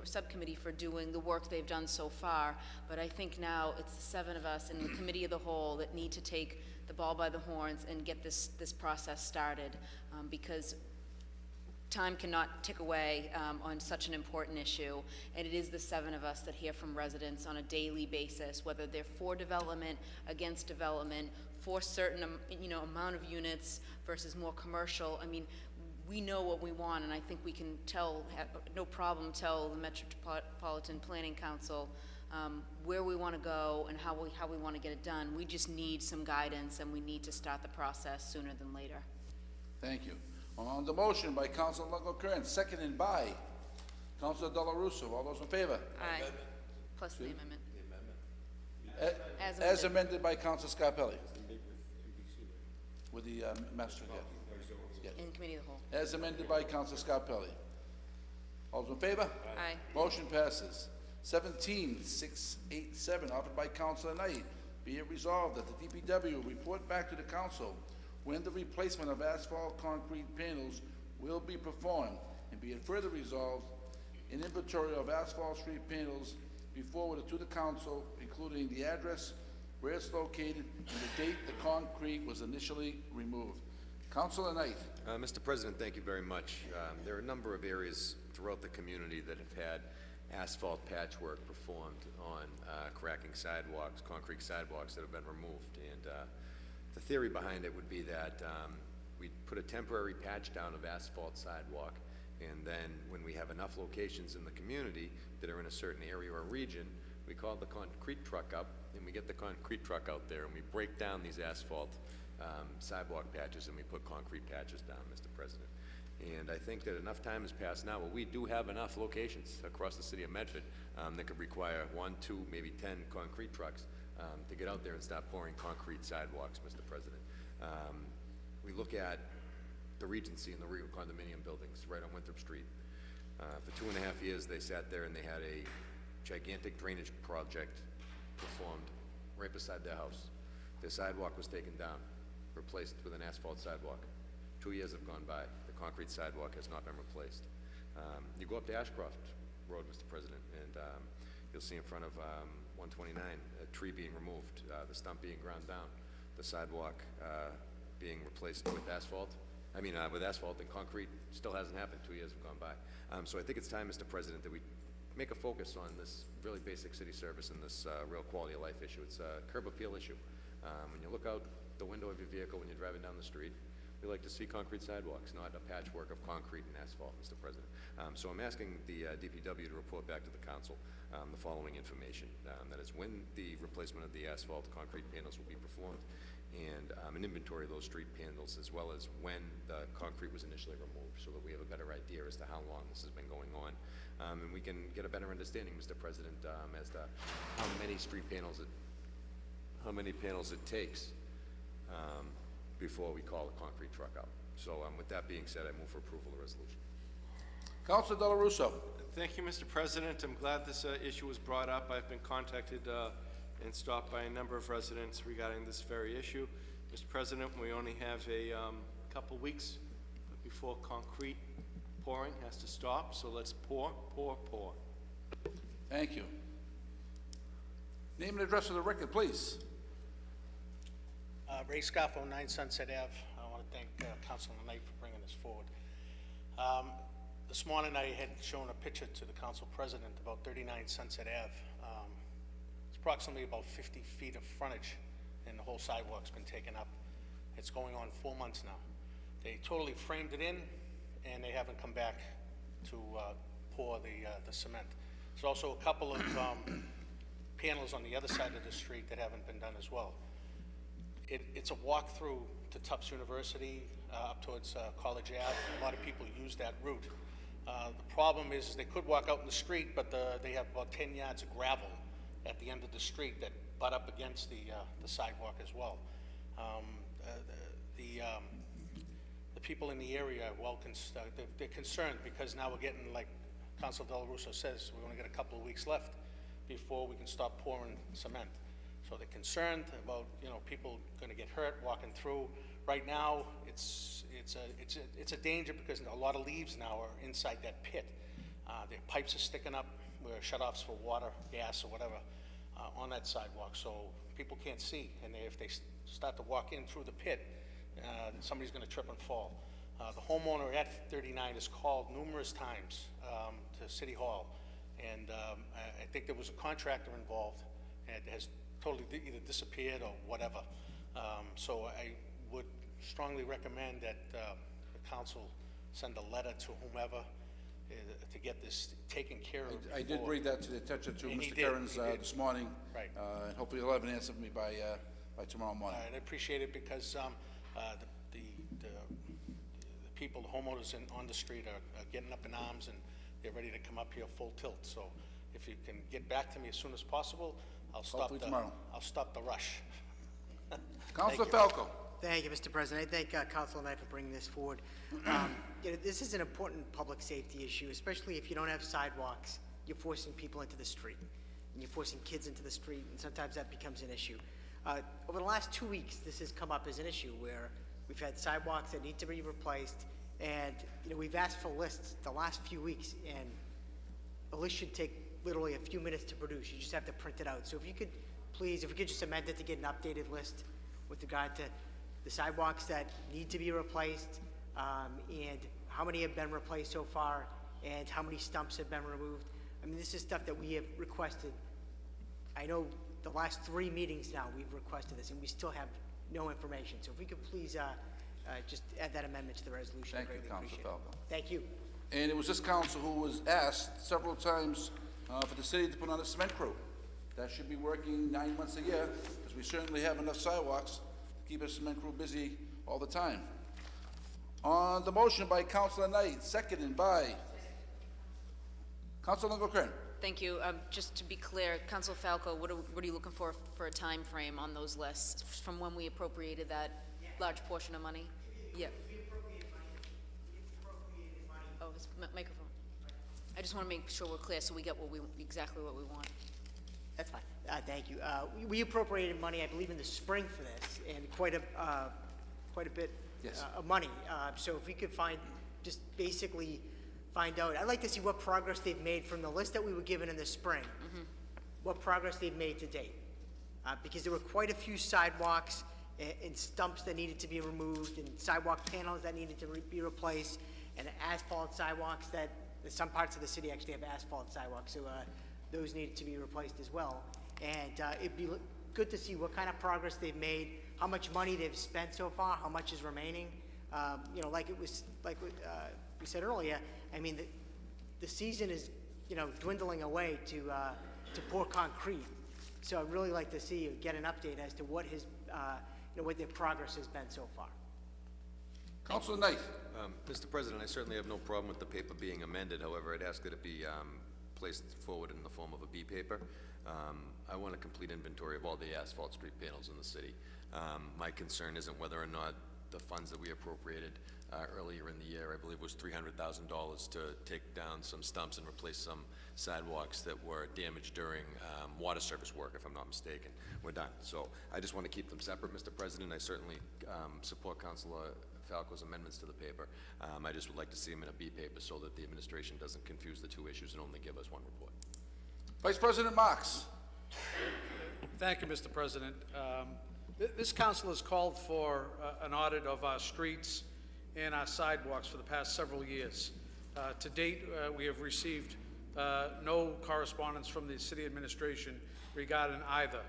subcommittee for doing the work they've done so far, but I think now it's the 7 of us and the committee of the whole that need to take the ball by the horns and get this process started, because time cannot tick away on such an important issue, and it is the 7 of us that hear from residents on a daily basis, whether they're for development, against development, for certain amount of units versus more commercial. I mean, we know what we want, and I think we can no problem tell the Metropolitan Planning Council where we want to go and how we want to get it done. We just need some guidance, and we need to start the process sooner than later. Thank you. On the motion by Councilor Longo-Kern, seconded by Councilor Della Russo. All those in favor? Aye. Plus the amendment. As amended by Councilor Scarpelli. With the master, yeah. In committee of the whole. As amended by Councilor Scarpelli. All those in favor? Aye. Motion passes. 17-687, offered by Councilor Knight. Be it resolved that the DPW report back to the council when the replacement of asphalt concrete panels will be performed, and be it further resolved, an inventory of asphalt street panels be forwarded to the council, including the address, where it's located, and the date the concrete was initially removed. Councilor Knight. Mr. President, thank you very much. There are a number of areas throughout the community that have had asphalt patchwork performed on cracking sidewalks, concrete sidewalks that have been removed. And the theory behind it would be that we put a temporary patch down of asphalt sidewalk, and then when we have enough locations in the community that are in a certain area or region, we call the concrete truck up, and we get the concrete truck out there, and we break down these asphalt sidewalk patches, and we put concrete patches down, Mr. President. And I think that enough time has passed now. Well, we do have enough locations across the city of Medford that could require 1, 2, maybe 10 concrete trucks to get out there and start pouring concrete sidewalks, Mr. President. We look at the Regency and the Regal condominium buildings right on Winthrop Street. For 2.5 years, they sat there and they had a gigantic drainage project performed right beside their house. Their sidewalk was taken down, replaced with an asphalt sidewalk. 2 years have gone by. The concrete sidewalk has not been replaced. You go up to Ashcroft Road, Mr. President, and you'll see in front of 129, a tree being removed, the stump being ground down, the sidewalk being replaced with asphalt. With asphalt and concrete still hasn't happened. 2 years have gone by. So I think it's time, Mr. President, that we make a focus on this really basic city service and this real quality of life issue. It's a curb appeal issue. When you look out the window of your vehicle when you're driving down the street, we like to see concrete sidewalks, not a patchwork of concrete and asphalt, Mr. President. So I'm asking the DPW to report back to the council the following information. That is when the replacement of the asphalt concrete panels will be performed, and an inventory of those street panels, as well as when the concrete was initially removed, so that we have a better idea as to how long this has been going on. And we can get a better understanding, Mr. President, as to how many panels it takes before we call a concrete truck out. So with that being said, I move for approval of the resolution. Councilor Del Russo. Thank you, Mr. President. I'm glad this issue was brought up. I've been contacted and stopped by a number of residents regarding this very issue. Mr. President, we only have a couple weeks before concrete pouring has to stop, so let's pour, pour, pour. Thank you. Name and address for the record, please. Ray Scoffo, 9 Sunset Ave. I want to thank Councilman Knight for bringing this forward. This morning I had shown a picture to the council president about 39 Sunset Ave. It's approximately about 50 feet of frontage, and the whole sidewalk's been taken up. It's going on 4 months now. They totally framed it in, and they haven't come back to pour the cement. There's also a couple of panels on the other side of the street that haven't been done as well. It's a walk through to Tufts University, up towards College Ave. A lot of people use that route. The problem is they could walk out in the street, but they have about 10 yards of gravel at the end of the street that butt up against the sidewalk as well. The people in the area are they're concerned because now we're getting, like Councilor Del Russo says, we're going to get a couple of weeks left before we can stop pouring cement. So they're concerned about, people going to get hurt walking through. Right now, it's a danger because a lot of leaves now are inside that pit. Their pipes are sticking up where shutoffs for water, gas, or whatever on that sidewalk, so people can't see. And if they start to walk in through the pit, somebody's going to trip and fall. The homeowner at 39 has called numerous times to City Hall, and I think there was a contractor involved, and it has totally either disappeared or whatever. So I would strongly recommend that the council send a letter to whomever to get this taken care of. I did bring that to the attention to And he Mr. did, Cairns he did. this morning. Right. And hopefully he'll have an answer for me by tomorrow morning. And I appreciate it because the people, the homeowners on the street are getting up in arms, and they're ready to come up here full tilt. So if you can get back to me as soon as possible, I'll stop the rush. Councilor Falco. Thank you, Mr. President. I thank Councilor Knight for bringing this forward. This is an important public safety issue, especially if you don't have sidewalks. You're forcing people into the street, and you're forcing kids into the street, and sometimes that becomes an issue. Over the last 2 weeks, this has come up as an issue where we've had sidewalks that need to be replaced, and we've asked for lists the last few weeks, and a list should take literally a few minutes to produce. You just have to print it out. So if you could, please, if we could just amend it to get an updated list with regard to the sidewalks that need to be replaced, and how many have been replaced so far, and how many stumps have been removed. I mean, this is stuff that we have requested. I know the last 3 meetings now we've requested this, and we still have no information. So if we could please just add that amendment to the resolution. Thank you, I greatly Councilor appreciate it. Falco. Thank you. And it was this council who was asked several times for the city to put on a cement crew. That should be working 9 months a year, because we certainly have enough sidewalks to keep a cement crew busy all the time. On the motion by Councilor Knight, seconded by Councilor Longo-Kern. Thank you. Just to be clear, Council Falco, what are you looking for a time frame on those lists from when we appropriated that large portion of money? Yeah. Oh, his microphone. I just want to make sure we're clear so we get exactly what we want. That's fine. Thank you. We appropriated money, I believe, in the spring for this, and quite a bit Yes. of money. So if we could find out, I'd like to see what progress they've made from the list that we were given in the spring what progress they've made to date. Because there were quite a few sidewalks and stumps that needed to be removed, and sidewalk panels that needed to be replaced, and asphalt sidewalks that, some parts of the city actually have asphalt sidewalks, so those needed to be replaced as well. And it'd be good to see what kind of progress they've made, how much money they've spent so far, how much is remaining. You know, like we said earlier, I mean, the season is, you know, dwindling away to pour concrete. So I'd really like to see, get an update as to what his, you know, what their progress has been so far. Councilor Knight. Mr. President, I certainly have no problem with the paper being amended. However, I'd ask that it be placed forward in the form of a B paper. I want a complete inventory of all the asphalt street panels in the city. My concern isn't whether or not the funds that we appropriated earlier in the year, I believe was $300,000 to take down some stumps and replace some sidewalks that were damaged during water service work, if I'm not mistaken. We're done. So I just want to keep them separate, Mr. President. I certainly support Councilor Falco's amendments to the paper. I just would like to see them in a B paper so that the administration doesn't confuse the two issues and only give us one report. Vice President Marks. Thank you, Mr. President. This council has called for an audit of our streets and our sidewalks for the past several years. To date, we have received no correspondence from the city administration regarding either.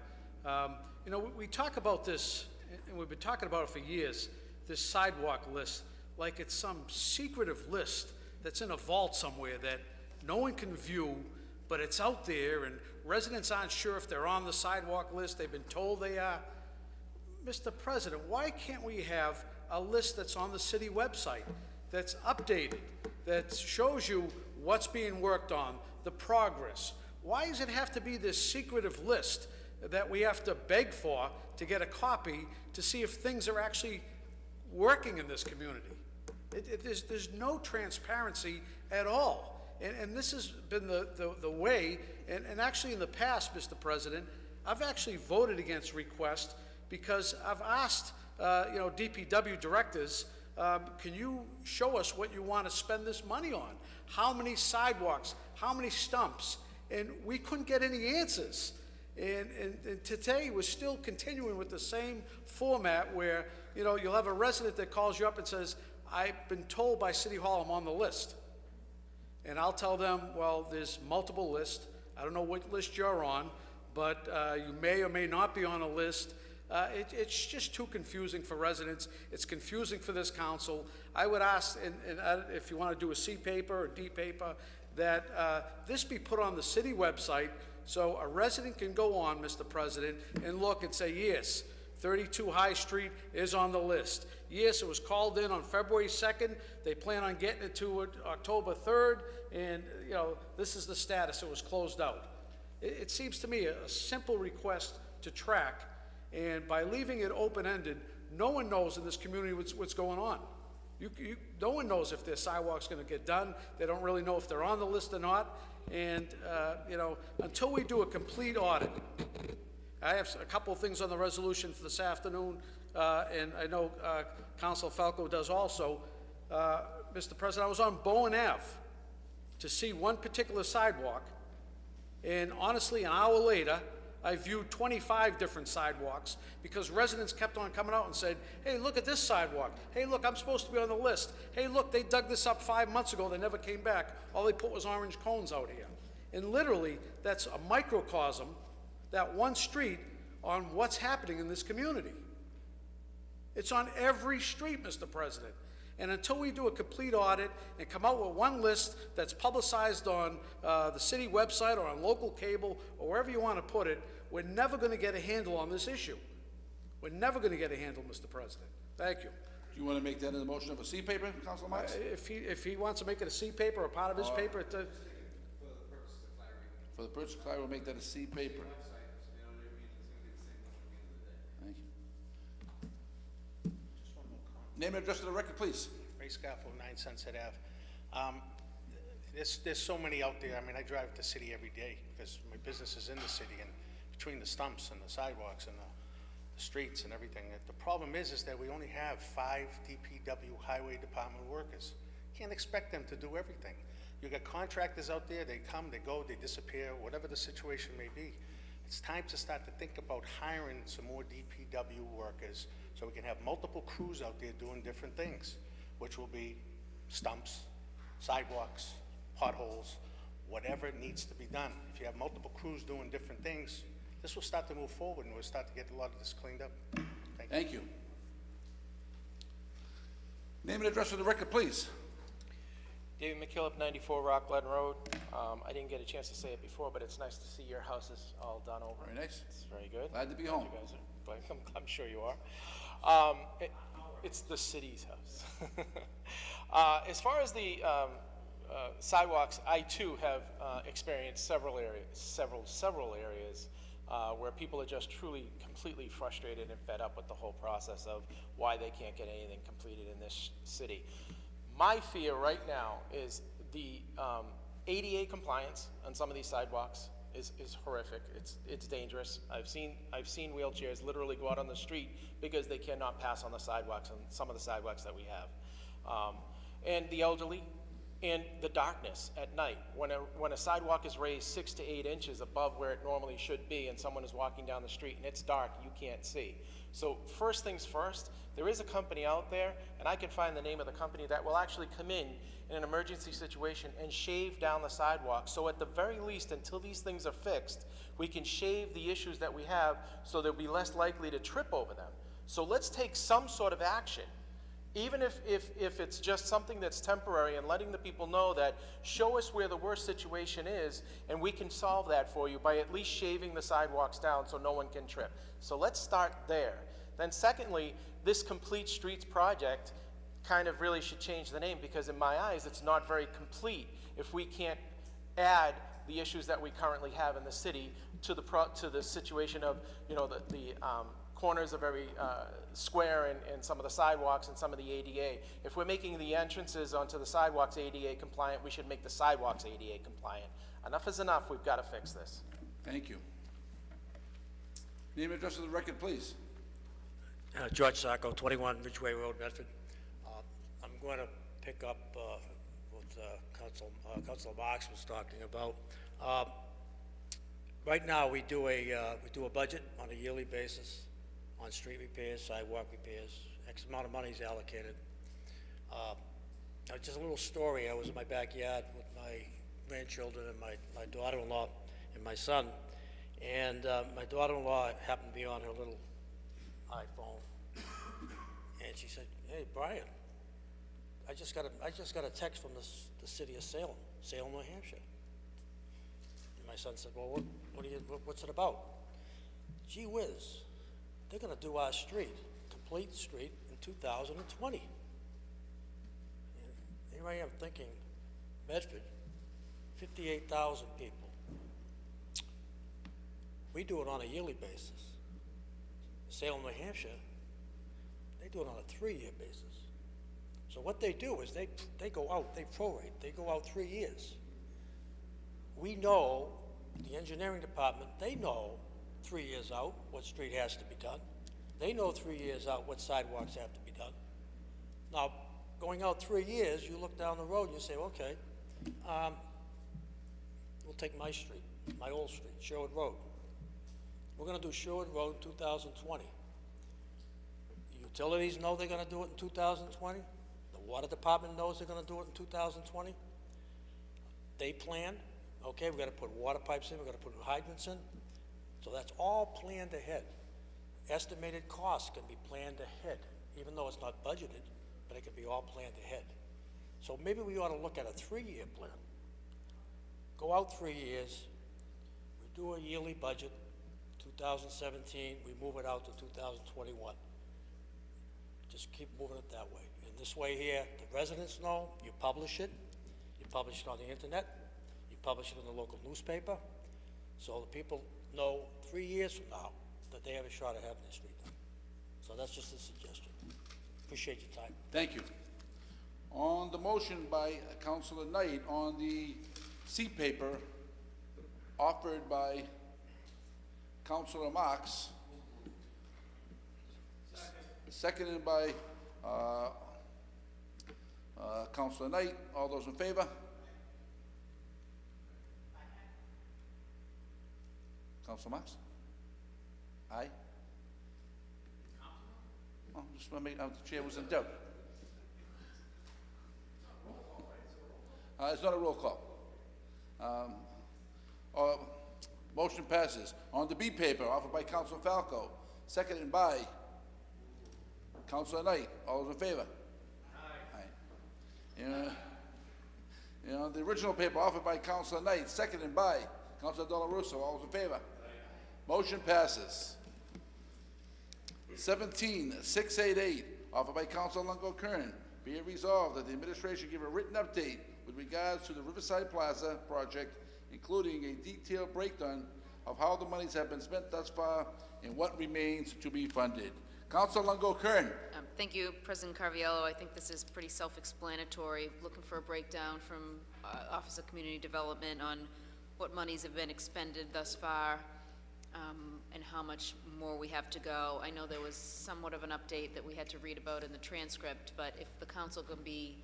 You know, we talk about this, and we've been talking about it for years, this sidewalk list, like it's some secretive list that's in a vault somewhere that no one can view, but it's out there, and residents aren't sure if they're on the sidewalk list. They've been told they are. Mr. President, why can't we have a list that's on the city website, that's updated, that shows you what's being worked on, the progress? Why does it have to be this secretive list that we have to beg for to get a copy to see if things are actually working in this community? There's no transparency at all. And this has been the way, and actually in the past, Mr. President, I've actually voted against requests because I've asked, you know, DPW directors, can you show us what you want to spend this money on? How many sidewalks? How many stumps? And we couldn't get any answers. And today we're still continuing with the same format where, you know, you'll have a resident that calls you up and says, I've been told by City Hall I'm on the list. And I'll tell them, well, there's multiple lists. I don't know what list you're on, but you may or may not be on a list. It's just too confusing for residents. It's confusing for this council. I would ask, and if you want to do a C paper or D paper, that this be put on the city website so a resident can go on, Mr. President, and look and say, yes, 32 High Street is on the list. Yes, it was called in on February 2nd. They plan on getting it to October 3rd, and, you know, this is the status. It was closed out. It seems to me a simple request to track, and by leaving it open-ended, no one knows in this community what's going on. No one knows if their sidewalk's going to get done. They don't really know if they're on the list or not. And, you know, until we do a complete audit, I have a couple of things on the resolution for this afternoon, and I know Council Falco does also. Mr. President, I was on Bowen Ave to see one particular sidewalk, and honestly, an hour later, I viewed 25 different sidewalks because residents kept on coming out and said, hey, look at this sidewalk. Hey, look, I'm supposed to be on the list. Hey, look, they dug this up 5 months ago. They never came back. All they put was orange cones out here. And literally, that's a microcosm, that one street, on what's happening in this community. It's on every street, Mr. President. And until we do a complete audit and come out with one list that's publicized on the city website or on local cable or wherever you want to put it, we're never going to get a handle on this issue. We're never going to get a handle, Mr. President. Thank you. Do you want to make that in the motion of a C paper, Councilor Marks? If he wants to make it a C paper or part of his paper, For the purchase of clarity, we'll make that a C paper. Thank you. Name and address to the record, please. Ray Scaffo, 9 Sunset Ave. There's so many out there. I mean, I drive the city every day because my business is in the city, and between the stumps and the sidewalks and the streets and everything. The problem is that we only have 5 DPW highway department workers. Can't expect them to do everything. You got contractors out there, they come, they go, they disappear, whatever the situation may be. It's time to start to think about hiring some more DPW workers so we can have multiple crews out there doing different things, which will be stumps, sidewalks, potholes, whatever needs to be done. If you have multiple crews doing different things, this will start to move forward and we'll start to get a lot of this cleaned up. Thank you. Name and address for the record, please. David McKillop, 94 Rock Glen Road. I didn't get a chance to say it before, but it's nice to see your house is all done over. Very nice. It's very good. Glad to be home. You guys are, I'm sure you are. It's the city's house. As far as the sidewalks, I too have experienced several areas where people are just truly completely frustrated and fed up with the whole process of why they can't get anything completed in this city. My fear right now is the ADA compliance on some of these sidewalks is horrific. It's dangerous. I've seen wheelchairs literally go out on the street because they cannot pass on the sidewalks, on some of the sidewalks that we have. And the elderly, and the darkness at night. When a sidewalk is raised 6 to 8 inches above where it normally should be and someone is walking down the street and it's dark, you can't see. So first things first, there is a company out there, and I can find the name of the company, that will actually come in an emergency situation and shave down the sidewalk. So at the very least, until these things are fixed, we can shave the issues that we have so they'll be less likely to trip over them. So let's take some sort of action. Even if it's just something that's temporary, and letting the people know that, show us where the worst situation is and we can solve that for you by at least shaving the sidewalks down so no one can trip. So let's start there. Then secondly, this Complete Streets project kind of really should change the name, because in my eyes it's not very complete if we can't add the issues that we currently have in the city to the situation of, you know, the corners are very square and some of the sidewalks and some of the ADA. If we're making the entrances onto the sidewalks ADA compliant, we should make the sidewalks ADA compliant. Enough is enough. We've got to fix this. Thank you. Name and address of the record, please. George Sacco, 21 Ridgeway Road, Medford. I'm going to pick up what Councilor Marks was talking about. Right now, we do a budget on a yearly basis on street repairs, sidewalk repairs. X amount of money is allocated. Just a little story. I was in my backyard with my grandchildren and my daughter-in-law and my son, and my daughter-in-law happened to be on her little iPhone, and she said, "Hey, Brian, I just got a text from the city of Salem, New Hampshire." And my son said, "Well, what's it about?" "Gee whiz, they're going to do our street, Complete Street, in 2020. And here I am thinking, Medford, 58,000 people. We do it on a yearly basis. Salem, New Hampshire, they do it on a 3-year basis. So what they do is they go out, they prorate, they go out 3 years. We know, the engineering department, they know 3 years out what street has to be done. They know 3 years out what sidewalks have to be done. Now, going out 3 years, you look down the road and you say, okay, we'll take my street, my old street, Sherwood Road. We're going to do Sherwood Road in 2020. The utilities know they're going to do it in 2020. The water department knows they're going to do it in 2020. They plan, okay, we've got to put water pipes in, we've got to put hydrants in. So that's all planned ahead. Estimated costs can be planned ahead, even though it's not budgeted, but it can be all planned ahead. So maybe we ought to look at a 3-year plan. Go out 3 years, we do a yearly budget, 2017, we move it out to 2021. Just keep moving it that way. And this way here, the residents know, you publish it on the internet, you publish it in the local newspaper, so the people know 3 years from now that they have a shot at having their street done. So that's just a suggestion. Appreciate your time. Thank you. On the motion by Councilor Knight on the seat paper offered by Councilor Marks, seconded by Councilor Knight. All those in favor? Councilor Marks? Aye? Oh, just want to make, the chair was in doubt. It's not a roll call. Motion passes. On the B paper, offered by Councilor Falco, seconded by Councilor Knight. All those in favor? Aye. On the original paper, offered by Councilor Knight, seconded by Councilor Dela Russo. All those in favor? Motion passes. 17-688, offered by Councilor Longo Kern. Be it resolved that the administration give a written update with regards to the Riverside Plaza project, including a detailed breakdown of how the monies have been spent thus far and what remains to be funded. Councilor Longo Kern. Thank you, President Carviello. I think this is pretty self-explanatory. Looking for a breakdown from Office of Community Development on what monies have been expended thus far, and how much more we have to go. I know there was somewhat of an update that we had to read about in the transcript, but if the council can be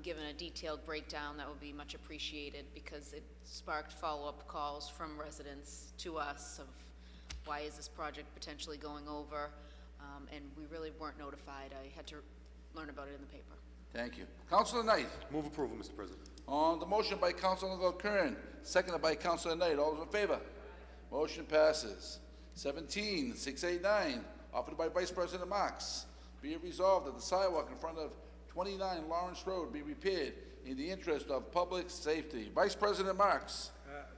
given a detailed breakdown, that would be much appreciated, because it sparked follow-up calls from residents to us of why is this project potentially going over, and we really weren't notified. I had to learn about it in the paper. Thank you. Councilor Knight. Move approval, Mr. President. On the motion by Councilor Longo Kern, seconded by Councilor Knight. All those in favor? Motion passes. 17-689, offered by Vice President Marks. Be it resolved that the sidewalk in front of 29 Lawrence Road be repaired in the interest of public safety. Vice President Marks.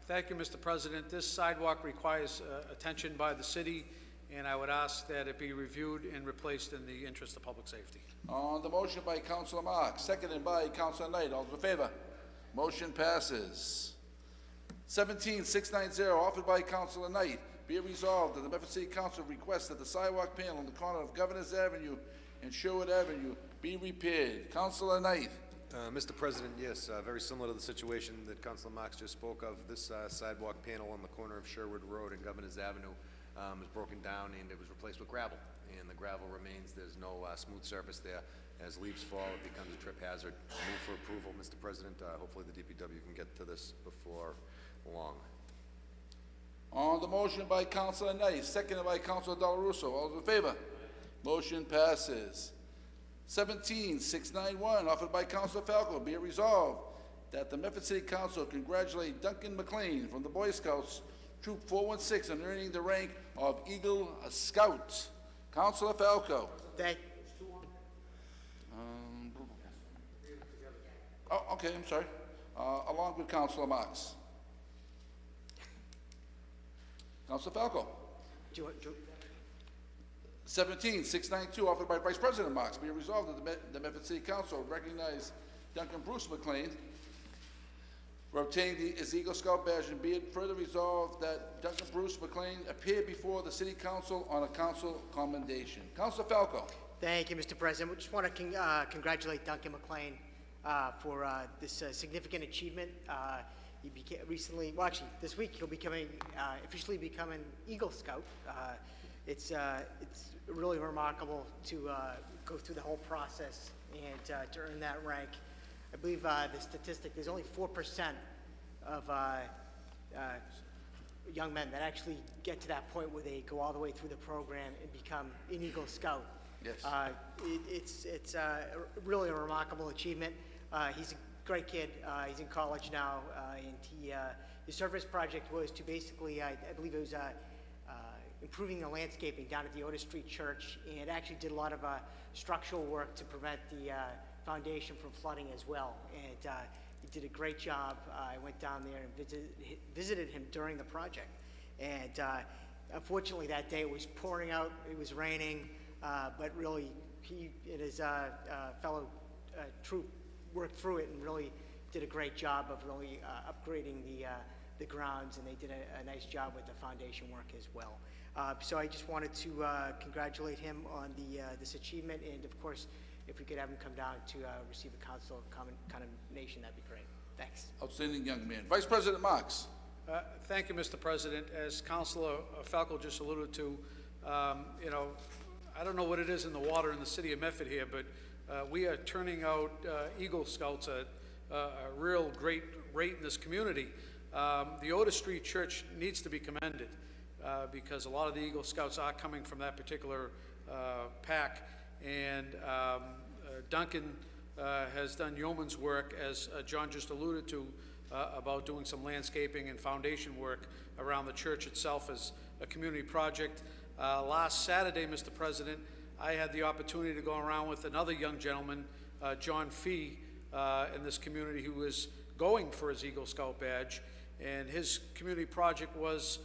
Thank you, Mr. President. This sidewalk requires attention by the city, and I would ask that it be reviewed and replaced in the interest of public safety. On the motion by Councilor Marks, seconded by Councilor Knight. All those in favor? Motion passes. 17-690, offered by Councilor Knight. Be it resolved that the Medford City Council requests that the sidewalk panel on the corner of Governors Avenue and Sherwood Avenue be repaired. Councilor Knight. Mr. President, yes, very similar to the situation that Councilor Marks just spoke of. This sidewalk panel on the corner of Sherwood Road and Governors Avenue is broken down, and it was replaced with gravel. And the gravel remains. There's no smooth surface there. As leaves fall, it becomes a trip hazard. Move for approval, Mr. President. Hopefully the DPW can get to this before long. On the motion by Councilor Knight, seconded by Councilor Dela Russo. All those in favor? Motion passes. 17-691, offered by Councilor Falco. Be it resolved that the Medford City Council congratulate Duncan McLean from the Boy Scouts, Troop 416, on earning the rank of Eagle Scout. Councilor Falco. Thank. Oh, okay, I'm sorry. Along with Councilor Marks. Councilor Falco. 17-692, offered by Vice President Marks. Be it resolved that the Medford City Council recognize Duncan Bruce McLean for obtaining his Eagle Scout badge, and be it further resolved that Duncan Bruce McLean appear before the City Council on a council commendation. Councilor Falco. Thank you, Mr. President. We just want to congratulate Duncan McLean for this significant achievement. He became recently, well, actually, this week he'll be officially becoming Eagle Scout. It's really remarkable to go through the whole process and to earn that rank. I believe the statistic, there's only 4% of young men that actually get to that point where they go all the way through the program and become an Eagle Scout. Yes. It's really a remarkable achievement. He's a great kid. He's in college now, and his service project was to basically, I believe it was improving the landscaping down at the Otis Street Church, and actually did a lot of structural work to prevent the foundation from flooding as well. And he did a great job. I went down there and visited him during the project. And unfortunately that day it was pouring out, it was raining, but really he and his fellow troop worked through it and really did a great job of really upgrading the grounds, and they did a nice job with the foundation work as well. So I just wanted to congratulate him on this achievement, and of course, if we could have him come down to receive a council condemnation, that'd be great. Thanks. Outstanding young man. Vice President Marks. Thank you, Mr. President. As Councilor Falco just alluded to, you know, I don't know what it is in the water in the city of Medford here, but we are turning out Eagle Scouts at a real great rate in this community. The Otis Street Church needs to be commended. because a lot of the Eagle Scouts are coming from that particular pack. And Duncan has done yeoman's work, as John just alluded to, about doing some landscaping and foundation work around the church itself as a community project. Last Saturday, Mr. President, I had the opportunity to go around with another young gentleman, John Fee, in this community, who was going for his Eagle Scout badge. And his community project was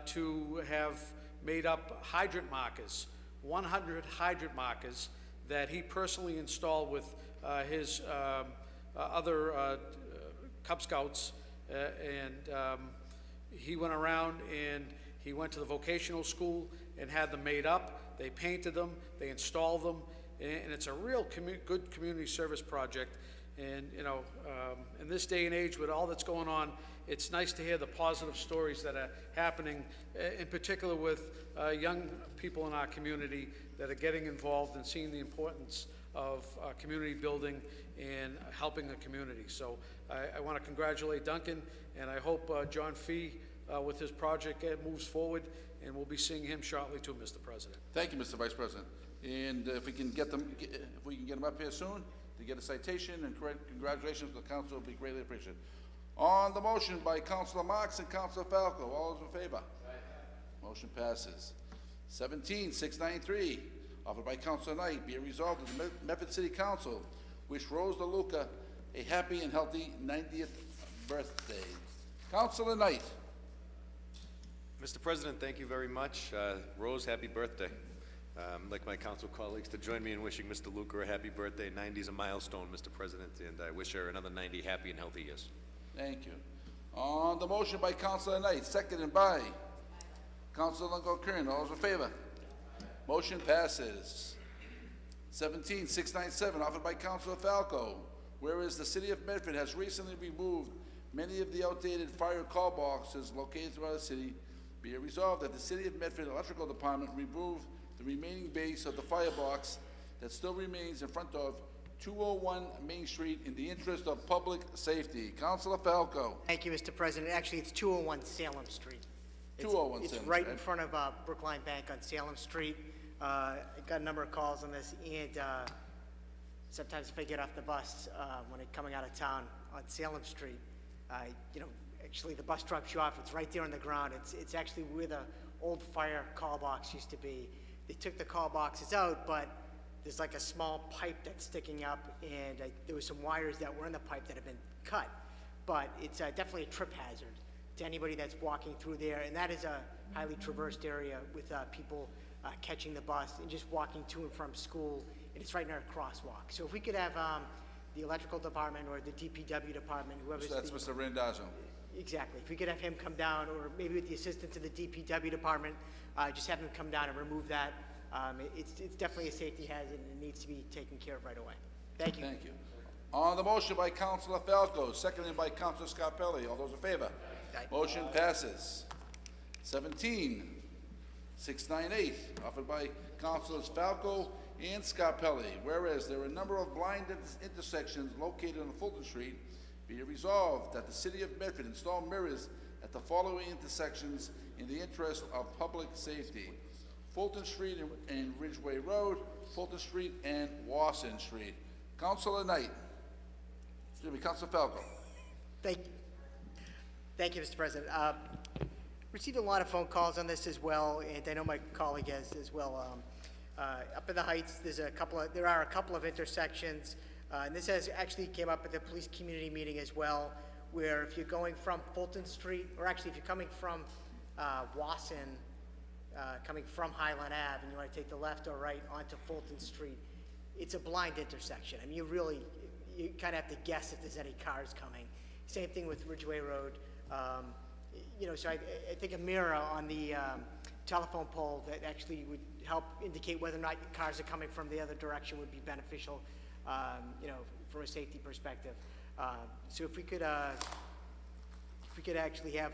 to have made up hydrant markers, 100 hydrant markers that he personally installed with his other Cub Scouts. He went around and he went to the vocational school and had them made up. They painted them, they installed them, and it's a real good community service project. And, you know, in this day and age with all that's going on, it's nice to hear the positive stories that are happening, in particular with young people in our community that are getting involved and seeing the importance of community building and helping the community. So I want to congratulate Duncan, and I hope John Fee, with his project, moves forward, and we'll be seeing him shortly too, Mr. President. Thank you, Mr. Vice President. And if we can get them up here soon to get a citation, and congratulations to the council, will be greatly appreciated. On the motion by Councilor Marks and Councilor Falco, all those in favor? Aye. Motion passes. 17-693, offered by Councilor Knight, be it resolved that the Medford City Council wish Rose DeLuca a happy and healthy 90th birthday. Councilor Knight. Mr. President, thank you very much. Rose, happy birthday. I'd like my council colleagues to join me in wishing Mr. Luker a happy birthday. 90 is a milestone, Mr. President, and I wish her another 90 happy and healthy years. Thank you. On the motion by Councilor Knight, seconded by Councilor Longo-Kern, all those in favor? Motion passes. 17-697, offered by Councilor Falco, whereas the city of Medford has recently removed many of the outdated fire call boxes located throughout the city, be it resolved that the city of Medford Electrical Department remove the remaining base of the firebox that still remains in front of 201 Main Street in the interest of public safety. Councilor Falco. Thank you, Mr. President. Actually, it's 201 Salem Street. 201 It's Salem right Street. in front of Brookline Bank on Salem Street. I got a number of calls on this, and sometimes if I get off the bus when I'm coming out of town on Salem Street, actually the bus drops you off. It's right there on the ground. It's actually where the old fire call box used to be. They took the call boxes out, but there's like a small pipe that's sticking up, and there was some wires that were in the pipe that have been cut. But it's definitely a trip hazard to anybody that's walking through there, and that is a highly traversed area with people catching the bus and just walking to and from school, and it's right near a crosswalk. So if we could have the electrical department or the DPW department, whoever's... So that's Mr. Randazzo. Exactly. If we could have him come down, or maybe with the assistance of the DPW department, just have him come down and remove that. It's definitely a safety hazard, and it needs to be taken care of right away. Thank you. Thank you. On the motion by Councilor Falco, seconded by Councilor Scarpelli, all those in favor? Aye. Motion passes. 17-698, offered by Councilors Falco and Scarpelli, whereas there are a number of blind intersections located on Fulton Street, be it resolved that the city of Medford install mirrors at the following intersections in the interest of public safety: Fulton Street and Ridgeway Road, Fulton Street and Wasson Street. Councilor Knight. Excuse me, Councilor Falco. Thank you, Mr. President. Received a lot of phone calls on this as well, and I know my colleague has as well. Up in the Heights, there are a couple of intersections, and this actually came up at the police community meeting as well, where if you're going from Fulton Street, or actually if you're coming from Wasson, coming from Highland Ave, and you want to take the left or right onto Fulton Street, it's a blind intersection. I mean, you kind of have to guess if there's any cars coming. Same thing with Ridgeway Road. So I think a mirror on the telephone pole that actually would help indicate whether or not cars are coming from the other direction would be beneficial, from a safety perspective. So if we could actually have,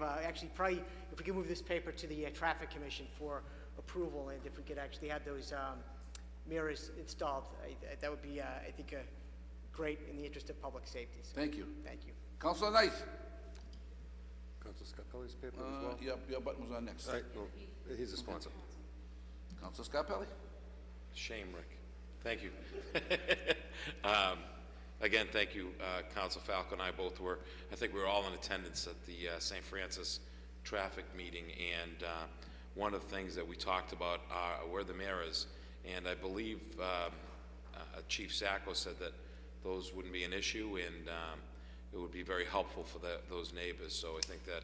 probably, if we could move this paper to the Traffic Commission for approval, and if we could actually have those mirrors installed, that would be, I think, great in the interest of public safety. So, Thank you. Thank you. Councilor Knight. Councilor Scarpelli's paper as well? Yep, your button was on next. All right, well, he's a sponsor. Councilor Scarpelli? Shame, Rick. Thank you. Again, thank you, Council Falco and I both were, I think we were all in attendance at the St. Francis traffic meeting, and one of the things that we talked about were the mirrors, and I believe Chief Sacco said that those wouldn't be an issue, and it would be very helpful for those neighbors. So I think that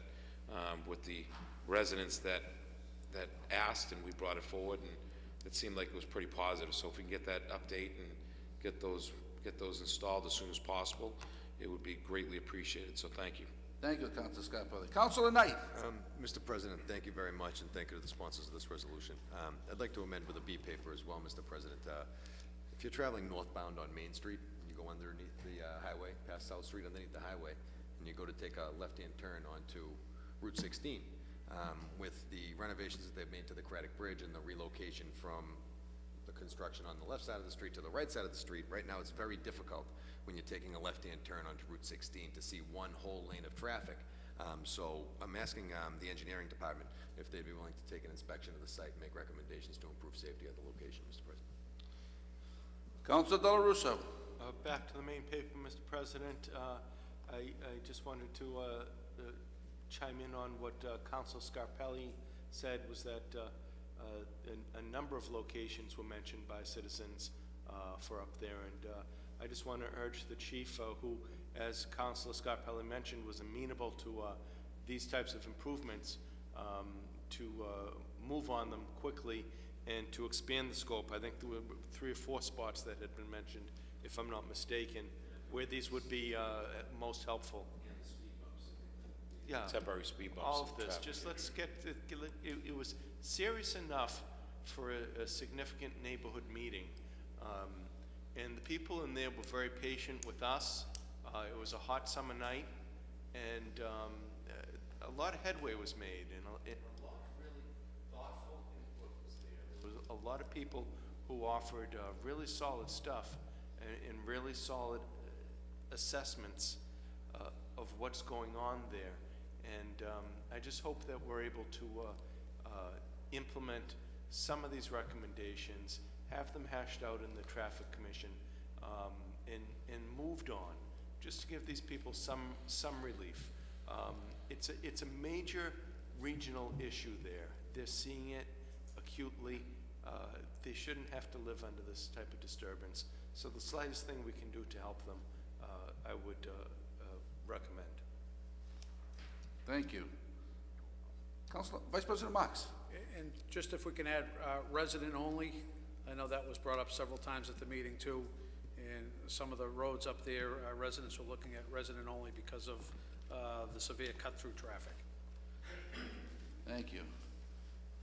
with the residents that asked, and we brought it forward, and it seemed like it was pretty positive. So if we can get that update and get those installed as soon as possible, it would be greatly appreciated. So thank you. Thank you, Councilor Scarpelli. Councilor Knight? Mr. President, thank you very much, and thank you to the sponsors of this resolution. I'd like to amend with a B paper as well, Mr. President. If you're traveling northbound on Main Street, and you go underneath the highway, past South Street underneath the highway, and you go to take a left-hand turn onto Route 16, with the renovations that they've made to the Craddock Bridge and the relocation from the construction on the left side of the street to the right side of the street, right now it's very difficult when you're taking a left-hand turn onto Route 16 to see one whole lane of traffic. So I'm asking the engineering department if they'd be willing to take an inspection of the site and make recommendations to improve safety at the location, Mr. President. Councilor Del Russo? Back to the main paper, Mr. President. I just wanted to chime in on what Councilor Scarpelli said, was that a number of locations were mentioned by citizens for up there, and I just want to urge the chief, who, as Councilor Scarpelli mentioned, was amenable to these types of improvements, to move on them quickly and to expand the scope. I think there were 3 or 4 spots that had been mentioned, if I'm not mistaken, where these would be most helpful. Yeah. Temporary speed bumps. All of and this, traffic. just let's get, it was serious enough for a significant neighborhood meeting. And the people in there were very patient with us. It was a hot summer night, and a lot of headway was made, and a lot of really thoughtful input was there. There was a lot of people who offered really solid stuff and really solid assessments of what's going on there. And I just hope that we're able to implement some of these recommendations, have them hashed out in the Traffic Commission, and moved on, just to give these people some relief. It's a major regional issue there. They're seeing it acutely. They shouldn't have to live under this type of disturbance. So the slightest thing we can do to help them, I would recommend. Thank you. Councilor, Vice President Marks? And just if we can add resident only, I know that was brought up several times at the meeting too, and some of the roads up there, residents were looking at resident only because of the severe cut-through traffic. Thank you.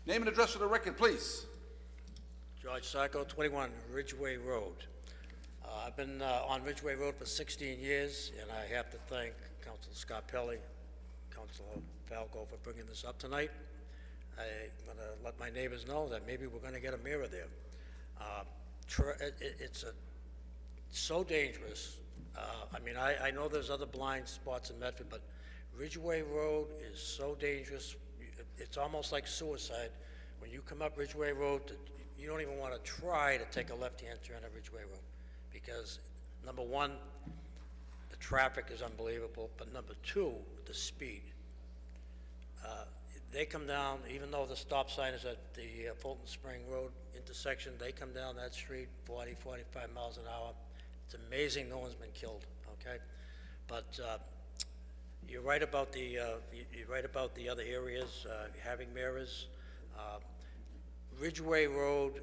Name and address for the record, please. George Sacco, 21 Ridgeway Road. I've been on Ridgeway Road for 16 years, and I have to thank Councilor Scarpelli, Councilor Falco for bringing this up tonight. I'm going to let my neighbors know that maybe we're going to get a mirror there. It's so dangerous. I mean, I know there's other blind spots in Medford, but Ridgeway Road is so dangerous. It's almost like suicide. When you come up Ridgeway Road, you don't even want to try to take a left-hand turn at Ridgeway Road, because number one, the traffic is unbelievable, but number two, the speed. They come down, even though the stop sign is at the Fulton Spring Road intersection, they come down that street 40, 45 miles an hour. It's amazing no one's been killed, okay? But you're right about the other areas having mirrors. Ridgeway Road,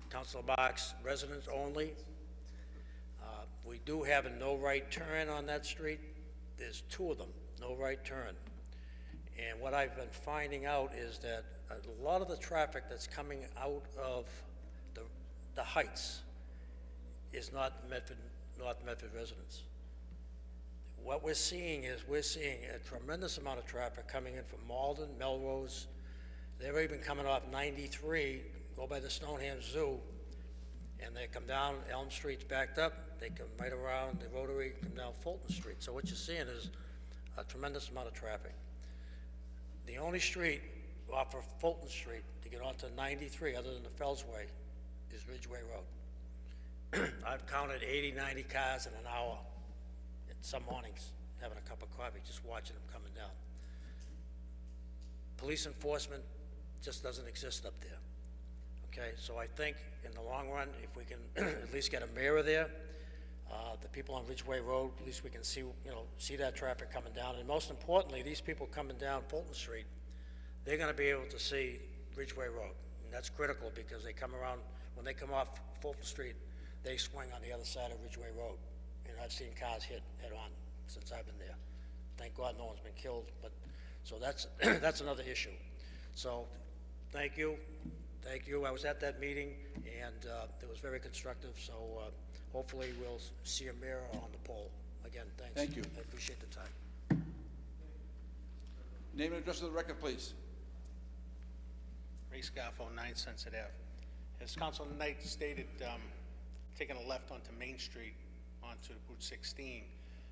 Councilor Marks, residents only. We do have a no right turn on that street. There's 2 of them, no right turn. And what I've been finding out is that a lot of the traffic that's coming out of the Heights is not North Medford residents. What we're seeing is a tremendous amount of traffic coming in from Malden, Melrose. They're even coming off 93, go by the Stoneham Zoo, and they come down, Elm Street's backed up, they come right around the Rotary, come down Fulton Street. So what you're seeing is a tremendous amount of traffic. The only street off of Fulton Street to get onto 93, other than the Fellsway, is Ridgeway Road. I've counted 80, 90 cars in an hour, some mornings, having a cup of coffee, just watching them coming down. Police enforcement just doesn't exist up there. Okay, so I think in the long run, if we can at least get a mirror there, the people on Ridgeway Road, at least we can see, see that traffic coming down. And most importantly, these people coming down Fulton Street, they're gonna be able to see Ridgeway Road. And that's critical because they come around, when they come off Fulton Street, they swing on the other side of Ridgeway Road. And I've seen cars hit head-on since I've been there. Thank God no one's been killed, but, so that's, that's another issue. So, thank you. Thank you. I was at that meeting, and it was very constructive, so hopefully we'll see a mirror on the pole. Again, thanks. Thank you. I appreciate the time. Name and address of the record, please. Ray Scarfo, 9 Sunset Ave. As Councilor Knight stated, taking a left onto Main Street onto Route 16,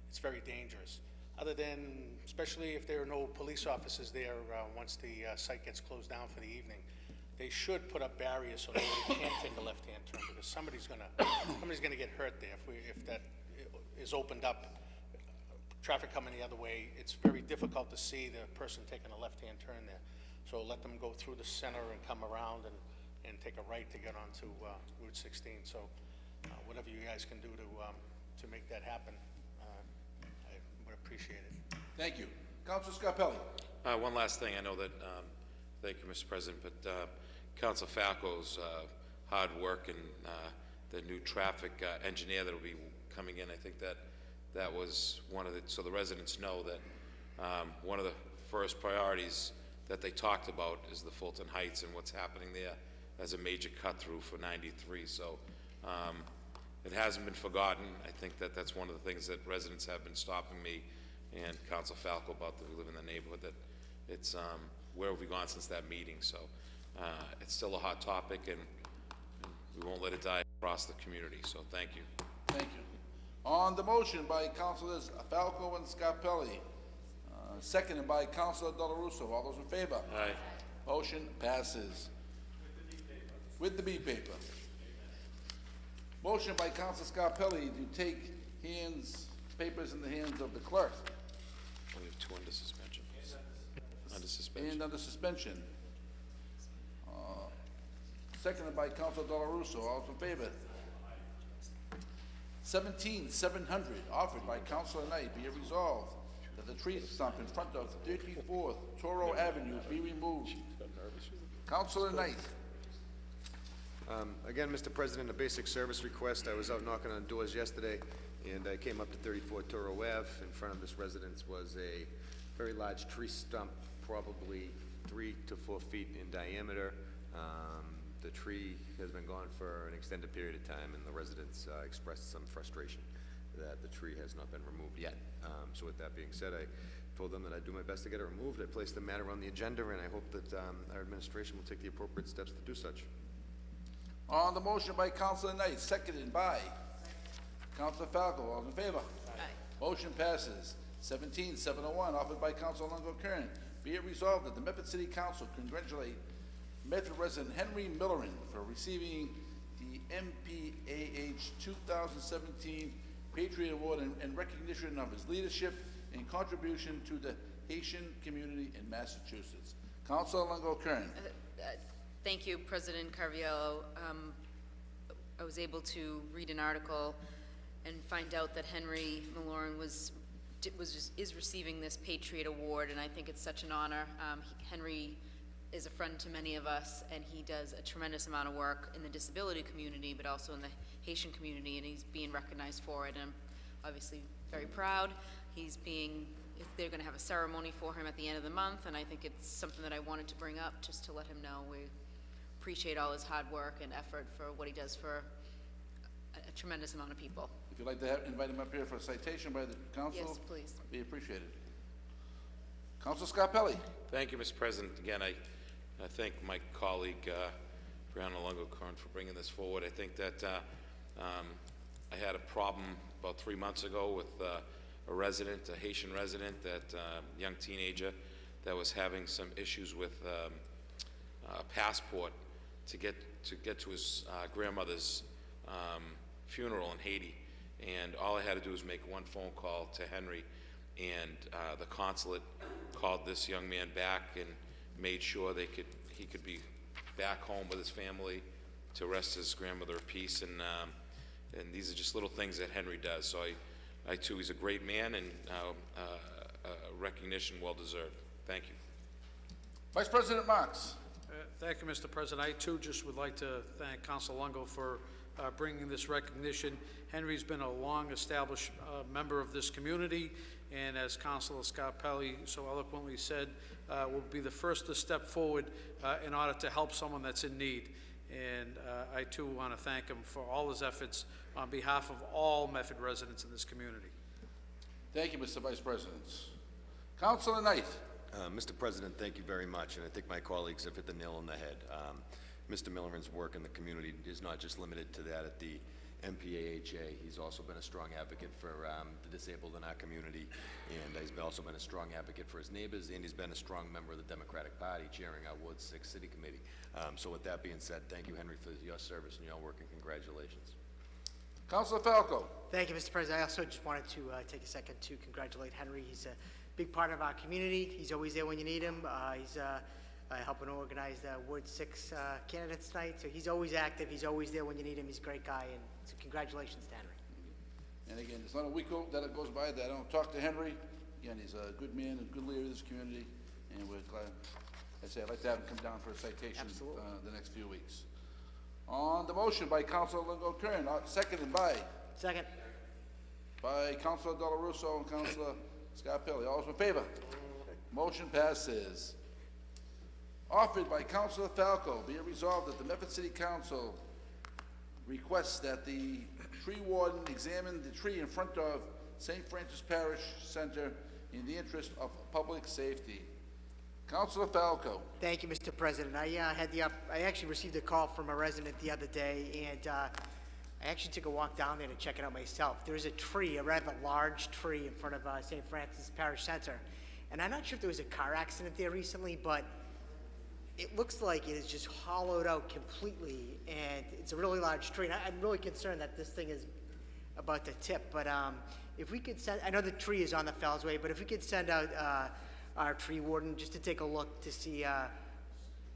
it's very dangerous. Other than, especially if there are no police officers there once the site gets closed down for the evening, they should put up barriers so that you can't take a left-hand turn, because somebody's gonna get hurt there if that is opened up. Traffic coming the other way, it's very difficult to see the person taking a left-hand turn there. So let them go through the center and come around and take a right to get onto Route 16. So whatever you guys can do to make that happen, I would appreciate it. Thank you. Councilor Scarpelli. One last thing, I know that, thank you, Mr. President, but Council Falco's hard work and the new traffic engineer that will be coming in, I think that was one of the, so the residents know that one of the first priorities that they talked about is the Fulton Heights and what's happening there as a major cut-through for 93. So it hasn't been forgotten. I think that that's one of the things that residents have been stopping me and Council Falco about, that we live in the neighborhood, that it's, where have we gone since that meeting? So it's still a hot topic, and we won't let it die across the community. So thank you. Thank you. On the motion by Councilors Falco and Scarpelli, seconded by Councilor Della Russo. All those in favor? Aye. Motion passes. With the B paper. Motion by Councilor Scarpelli to take papers in the hands of the clerk. We have 2 under suspension. Under suspension. And under suspension. Seconded by Councilor Della Russo. All those in favor? 17,700, offered by Councilor Knight, be it resolved that the tree stump in front of 34th Toro Avenue be removed. Councilor Knight. Again, Mr. President, a basic service request. I was out knocking on doors yesterday, and I came up to 34 Toro Ave. In front of this residence was a very large tree stump, probably 3 to 4 feet in diameter. The tree has been gone for an extended period of time, and the residents expressed some frustration that the tree has not been removed yet. So with that being said, I told them that I'd do my best to get it removed. I placed the matter on the agenda, and I hope that our administration will take the appropriate steps to do such. On the motion by Councilor Knight, seconded by Councilor Falco. All in favor? Aye. Motion passes. 17,701, offered by Councilor Longo Kern. Be it resolved that the Medford City Council congratulate Medford resident Henry Millerin for receiving the MPAH 2017 Patriot Award in recognition of his leadership and contribution to the Haitian community in Massachusetts. Councilor Longo Kern. Thank you, President Carviello. I was able to read an article and find out that Henry Millerin is receiving this Patriot Award, and I think it's such an honor. Henry is a friend to many of us, and he does a tremendous amount of work in the disability community, but also in the Haitian community, and he's being recognized for it. And I'm obviously very proud. They're going to have a ceremony for him at the end of the month, and I think it's something that I wanted to bring up just to let him know we appreciate all his hard work and effort for what he does for a tremendous amount of people. If you'd like to invite him up here for a citation by the council. Yes, please. Be appreciated. Councilor Scarpelli. Thank you, Mr. President. Again, I thank my colleague, Brianna Longo-Kern, for bringing this forward. I think that I had a problem about 3 months ago with a resident, a Haitian resident, that young teenager that was having some issues with a passport to get to his grandmother's funeral in Haiti. And all I had to do was make one phone call to Henry, and the consulate called this young man back and made sure he could be back home with his family to rest his grandmother in peace. And these are just little things that Henry does. So I too, he's a great man, and recognition well deserved. Thank you. Vice President Marks. Thank you, Mr. President. I too just would like to thank Council Longo for bringing this recognition. Henry's been a long-established member of this community, and as Councilor Scarpelli so eloquently said, will be the first to step forward in order to help someone that's in need. And I too want to thank him for all his efforts on behalf of all Medford residents in this community. Thank you, Mr. Vice President. Councilor Knight. Mr. President, thank you very much, and I think my colleagues have hit the nail on the head. Mr. Milleran's work in the community is not just limited to that at the MPAHA. He's also been a strong advocate for the disabled in our community, and he's also been a strong advocate for his neighbors, and he's been a strong member of the Democratic Party, chairing our Ward 6 City Committee. So with that being said, thank you, Henry, for your service and your work, and congratulations. Councilor Falco. Thank you, Mr. President. I also just wanted to take a second to congratulate Henry. He's a big part of our community. He's always there when you need him. He's helping to organize the Ward 6 candidates night, so he's always active. He's always there when you need him. He's a great guy, and so congratulations to Henry. And again, there's not a week that it goes by that I don't talk to Henry. Again, he's a good man, a good leader of this community, and we're glad. I'd like to have him come down for a citation the next few weeks. On the motion by Councilor Longo Kern, seconded by? Second. By Councilor Dela Russo and Councilor Scarpelli. All those in favor? Motion passes. Offered by Councilor Falco, be it resolved that the Medford City Council requests that the tree warden examine the tree in front of St. Francis Parish Center in the interest of public safety. Councilor Falco. Thank you, Mr. President. I actually received a call from a resident the other day, and I actually took a walk down there to check it out myself. There's a tree, a rather large tree in front of St. Francis Parish Center, and I'm not sure if there was a car accident there recently, but it looks like it is just hollowed out completely, and it's a really large tree. And I'm really concerned that this thing is about to tip, but if we could send, I know the tree is on the Fells Way, but if we could send out our tree warden just to take a look to see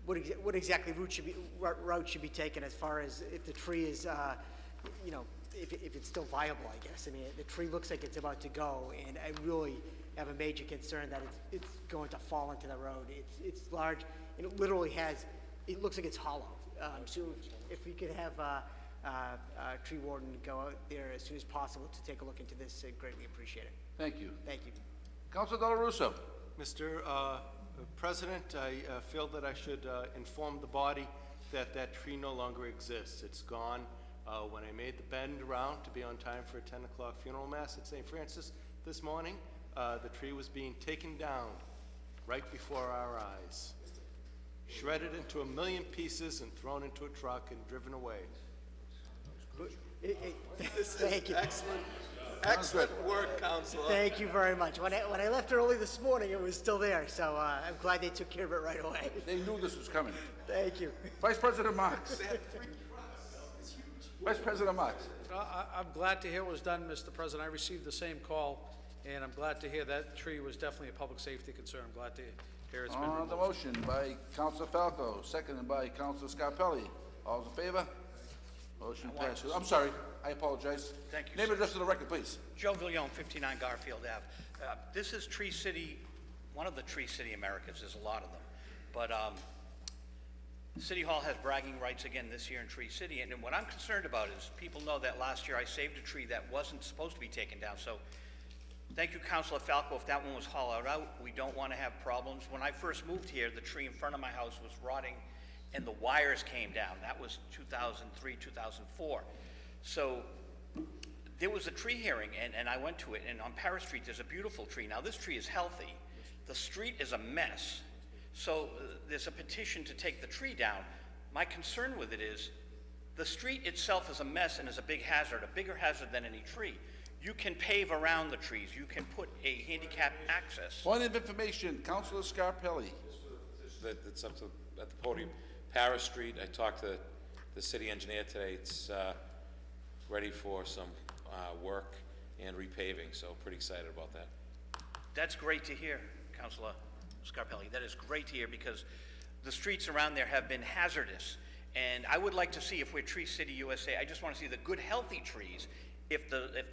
what exactly route should be taken as far as if the tree is, if it's still viable, I guess. I mean, the tree looks like it's about to go, and I really have a major concern that it's going to fall into the road. It's large, and it literally it looks like it's hollow. So if we could have a tree warden go out there as soon as possible to take a look into this, I'd greatly appreciate it. Thank you. Thank you. Councilor Dela Russo. Mr. President, I feel that I should inform the body that that tree no longer exists. It's gone. When I made the bend around to be on time for a 10 o'clock funeral mass at St. Francis this morning, the tree was being taken down right before our eyes, shredded into a million pieces and thrown into a truck and driven away. Thank you. Excellent work, Councilor. Thank you very much. When I left early this morning, it was still there, so I'm glad they took care of it right away. They knew this was coming. Thank you. Vice President Marks. Vice President Marks. I'm glad to hear it was done, Mr. President. I received the same call, and I'm glad to hear that tree was definitely a public safety concern. I'm glad to hear it's been removed. On the motion by Councilor Falco, seconded by Councilor Scarpelli. All those in favor? Motion passes. I'm sorry. I apologize. Thank you, Name sir. and address to the record, please. Joe Villone, 59 Garfield Ave. This is Tree City, one of the Tree City Americas. There's a lot of them. But City Hall has bragging rights again this year in Tree City. And what I'm concerned about is people know that last year I saved a tree that wasn't supposed to be taken down. So thank you, Councilor Falco. If that one was hollowed out, we don't want to have problems. When I first moved here, the tree in front of my house was rotting and the wires came down. That was 2003, 2004. So there was a tree hearing, and I went to it, and on Paris Street, there's a beautiful tree. Now, this tree is healthy. The street is a mess. So there's a petition to take the tree down. My concern with it is the street itself is a mess and is a big hazard, a bigger hazard than any tree. you can pave around the trees. You can put a handicap access. Point of information, Councilor Scarpelli. That's up to, at the podium. Paris Street, I talked to the city engineer today. It's ready for some work and repaving, so pretty excited about that. That's great to hear, Councilor Scarpelli. That is great to hear because the streets around there have been hazardous. And I would like to see, if we're Tree City USA, I just want to see the good, healthy trees. If the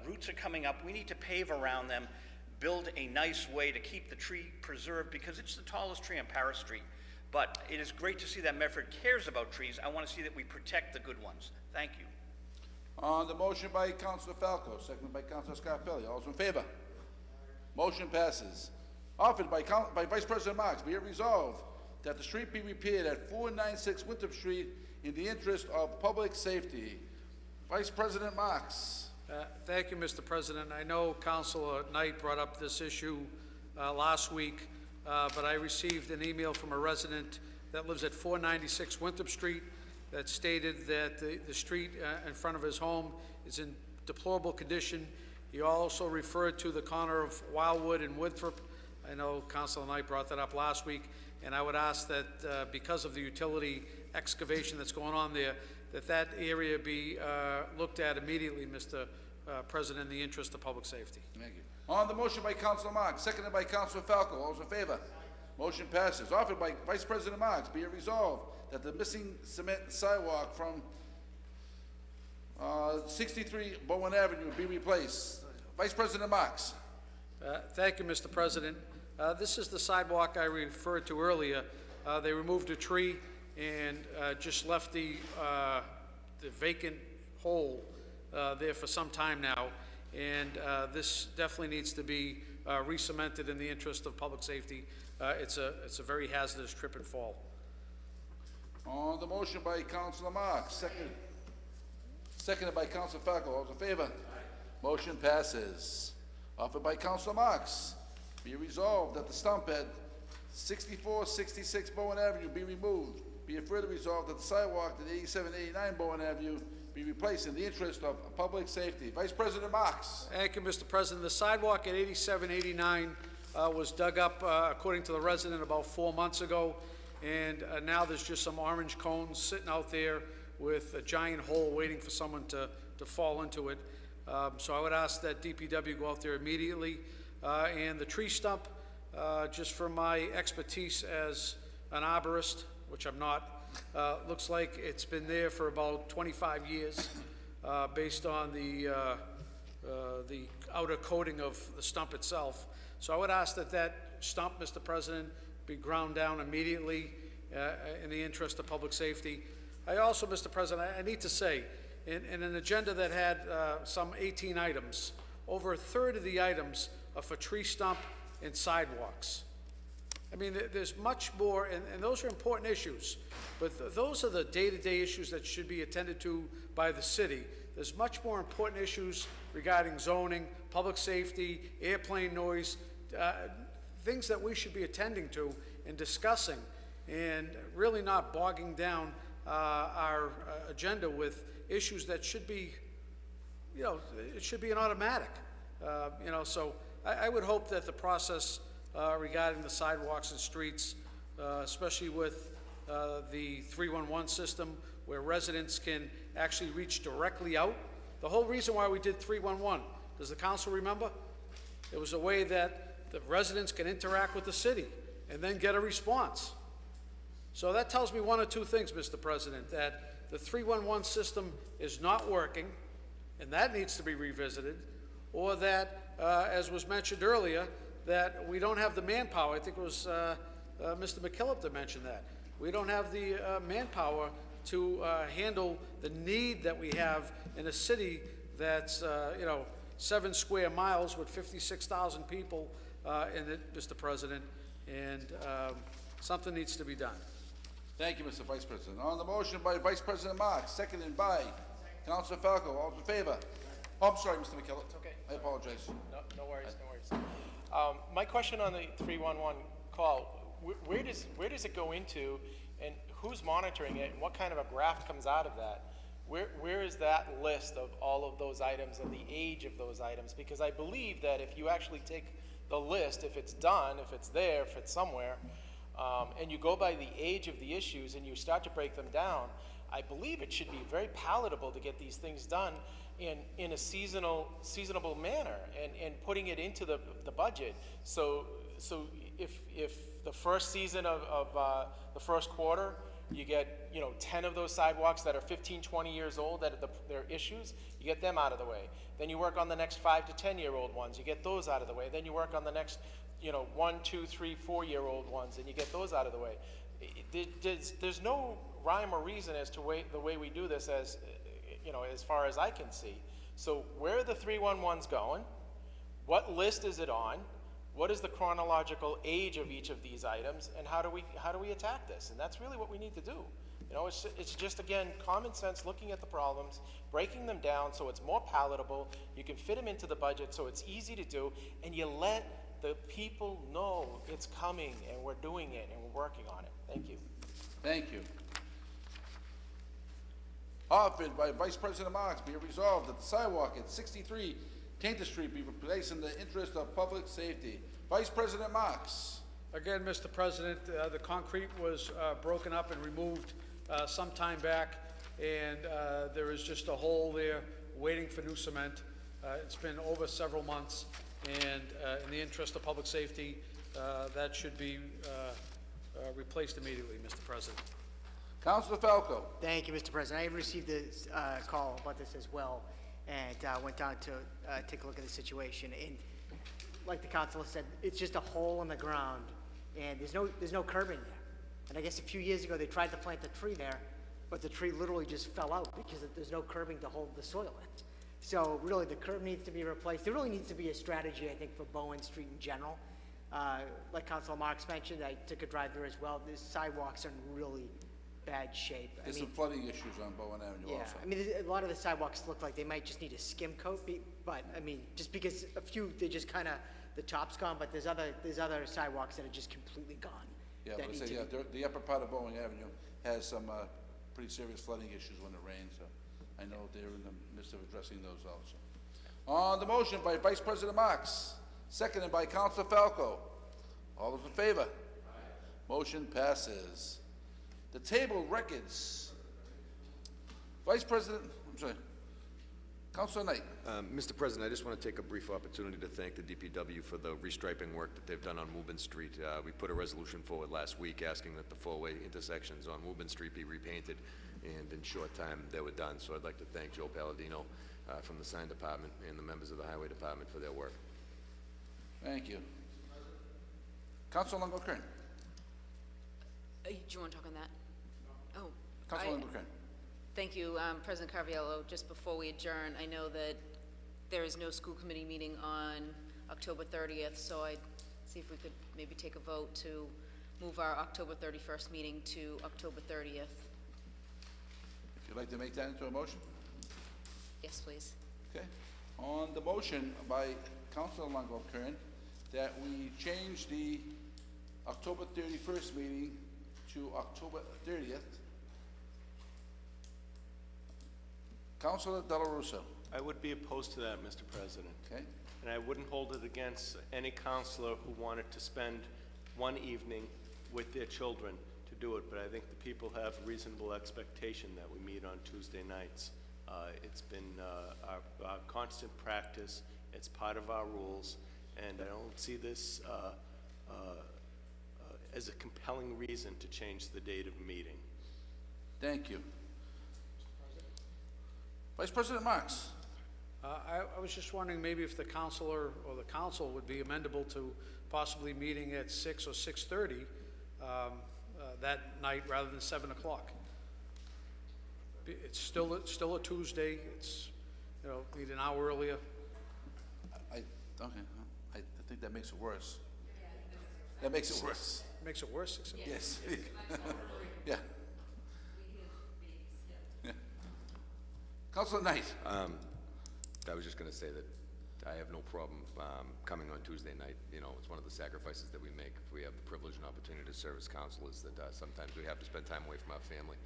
roots are coming up, we need to pave around them, build a nice way to keep the tree preserved because it's the tallest tree on Paris Street. But it is great to see that Medford cares about trees. I want to see that we protect the good ones. Thank you. On the motion by Councilor Falco, seconded by Councilor Scarpelli. All those in favor? Motion passes. Offered by Vice President Marks, be it resolved that the street be repaired at 496 Winthrop Street in the interest of public safety. Vice President Marks. Thank you, Mr. President. I know Councilor Knight brought up this issue last week, but I received an email from a resident that lives at 496 Winthrop Street that stated that the street in front of his home is in deplorable condition. He also referred to the corner of Wildwood and Winthrop. I know Councilor Knight brought that up last week, and I would ask that because of the utility excavation that's going on there, that area be looked at immediately, Mr. President, in the interest of public safety. Thank you. On the motion by Councilor Marks, seconded by Councilor Falco. All those in favor? Motion passes. Offered by Vice President Marks, be it resolved that the missing cement sidewalk from 63 Bowen Avenue be replaced. Vice President Marks. Thank you, Mr. President. This is the sidewalk I referred to earlier. They removed a tree and just left the vacant hole there for some time now, and this definitely needs to be re-cemented in the interest of public safety. It's a very hazardous trip and fall. On the motion by Councilor Marks, seconded by Councilor Falco. All those in favor? Motion passes. Offered by Councilor Marks, be resolved that the stump at 6466 Bowen Avenue be removed. Be it further resolved that the sidewalk at 8789 Bowen Avenue be replaced in the interest of public safety. Vice President Marks. Thank you, Mr. President. The sidewalk at 8789 was dug up, according to the resident, about 4 months ago, and now there's just some orange cones sitting out there with a giant hole waiting for someone to fall into it. So I would ask that DPW go out there immediately. And the tree stump, just from my expertise as an arborist, which I'm not, looks like it's been there for about 25 years, based on the outer coating of the stump itself. So I would ask that stump, Mr. President, be ground down immediately in the interest of public safety. I also, Mr. President, I need to say, in an agenda that had some 18 items, over a third of the items are for tree stump and sidewalks. I mean, there's much more, and those are important issues, but those are the day-to-day issues that should be attended to by the city. There's much more important issues regarding zoning, public safety, airplane noise, things that we should be attending to and discussing, and really not bogging down our agenda with issues that should be, it should be an automatic. So I would hope that the process regarding the sidewalks and streets, especially with the 311 system, where residents can actually reach directly out. The whole reason why we did 311, does the council remember? It was a way that the residents can interact with the city and then get a response. So that tells me one or two things, Mr. President, that the 311 system is not working, and that needs to be revisited, or that, as was mentioned earlier, that we don't have the manpower. I think it was Mr. McKillop that mentioned that. We don't have the manpower to handle the need that we have in a city that's, 7 square miles with 56,000 people in it, Mr. President, and something needs to be done. Thank you, Mr. Vice President. On the motion by Vice President Marks, seconded by Councilor Falco. All those in favor? Oh, I'm sorry, Mr. McKillop. It's okay. I apologize. No worries, no worries. My question on the 311 call, where does it go into, and who's monitoring it, and what kind of a graph comes out of that? Where is that list of all of those items and the age of those items? Because I believe that if you actually take the list, if it's done, if it's there, if it's somewhere, and you go by the age of the issues and you start to break them down, I believe it should be very palatable to get these things done in a seasonable manner and putting it into the budget. So if the first season of the first quarter, you get, 10 of those sidewalks that are 15, 20 years old, that are their issues, you get them out of the way. Then you work on the next 5 to 10-year-old ones, you get those out of the way. Then you work on the next, 1, 2, 3, 4-year-old ones, and you get those out of the way. There's no rhyme or reason as to the way we do this as far as I can see. So where are the 311s going? What list is it on? What is the chronological age of each of these items, and how do we attack this? And that's really what we need to do. It's just, again, common sense, looking at the problems, breaking them down so it's more palatable, you can fit them into the budget so it's easy to do, and you let the people know it's coming, and we're doing it, and we're working on it. Thank you. Thank you. Offered by Vice President Marks, be it resolved that the sidewalk at 63 Tainted Street be replaced in the interest of public safety. Vice President Marks. Again, Mr. President, the concrete was broken up and removed some time back, and there is just a hole there waiting for new cement. It's been over several months, and in the interest of public safety, that should be replaced immediately, Mr. President. Councilor Falco. Thank you, Mr. President. I received a call about this as well, and went down to take a look at the situation. And like the councilor said, it's just a hole in the ground, and there's no curbing there. And I guess a few years ago they tried to plant a tree there, but the tree literally just fell out because there's no curbing to hold the soil in. So really, the curb needs to be replaced. There really needs to be a strategy, I think, for Bowen Street in general. Like Councilor Marks mentioned, I took a drive there as well. The sidewalks are in really bad shape. There's some flooding issues on Bowen Avenue also. I mean, a lot of the sidewalks look like they might just need a skim coat, but I mean, just because a few, they just kind of, the top's gone, but there's other sidewalks that are just completely gone. Yeah, that but need to be- the upper part of Bowen Avenue has some pretty serious flooding issues when it rains, so I know they're in the midst of addressing those also. On the motion by Vice President Marks, seconded by Councilor Falco. All those in favor? Aye. Motion passes. The table records. Vice President, I'm sorry, Councilor Knight. Mr. President, I just want to take a brief opportunity to thank the DPW for the restriping work that they've done on Woburn Street. We put a resolution forward last week asking that the four-way intersections on Woburn Street be repainted, and in short time they were done. So I'd like to thank Joe Palladino from the sign department and the members of the highway department for their work. Thank you. Councilor Longo-Kern. Do you want to talk on that? Oh. Councilor Longo-Kern. Thank you, President Carviello. Just before we adjourn, I know that there is no school committee meeting on October 30th, so I'd see if we could maybe take a vote to move our October 31st meeting to October 30th. If you'd like to make that into a motion? Yes, please. Okay. On the motion by Councilor Longo-Kern that we change the October 31st meeting to October 30th, Councilor Della Russo. I would be opposed to that, Mr. President. Okay. And I wouldn't hold it against any counselor who wanted to spend one evening with their children to do it, but I think the people have reasonable expectation that we meet on Tuesday nights. It's been our constant practice. It's part of our rules, and I don't see this as a compelling reason to change the date of a meeting. Thank you. Vice President Marks. I was just wondering maybe if the counselor or the council would be amendable to possibly meeting at 6 or 6:30 that night rather than 7 o'clock. It's still a Tuesday. It's, need an hour earlier. I think that makes it worse. That makes it worse. Makes it worse? Yes. Yeah. Yeah. Councilor Knight. I was just going to say that I have no problem coming on Tuesday night. It's one of the sacrifices that we make if we have the privilege and opportunity to serve as councilors, that sometimes we have to spend time away from our family.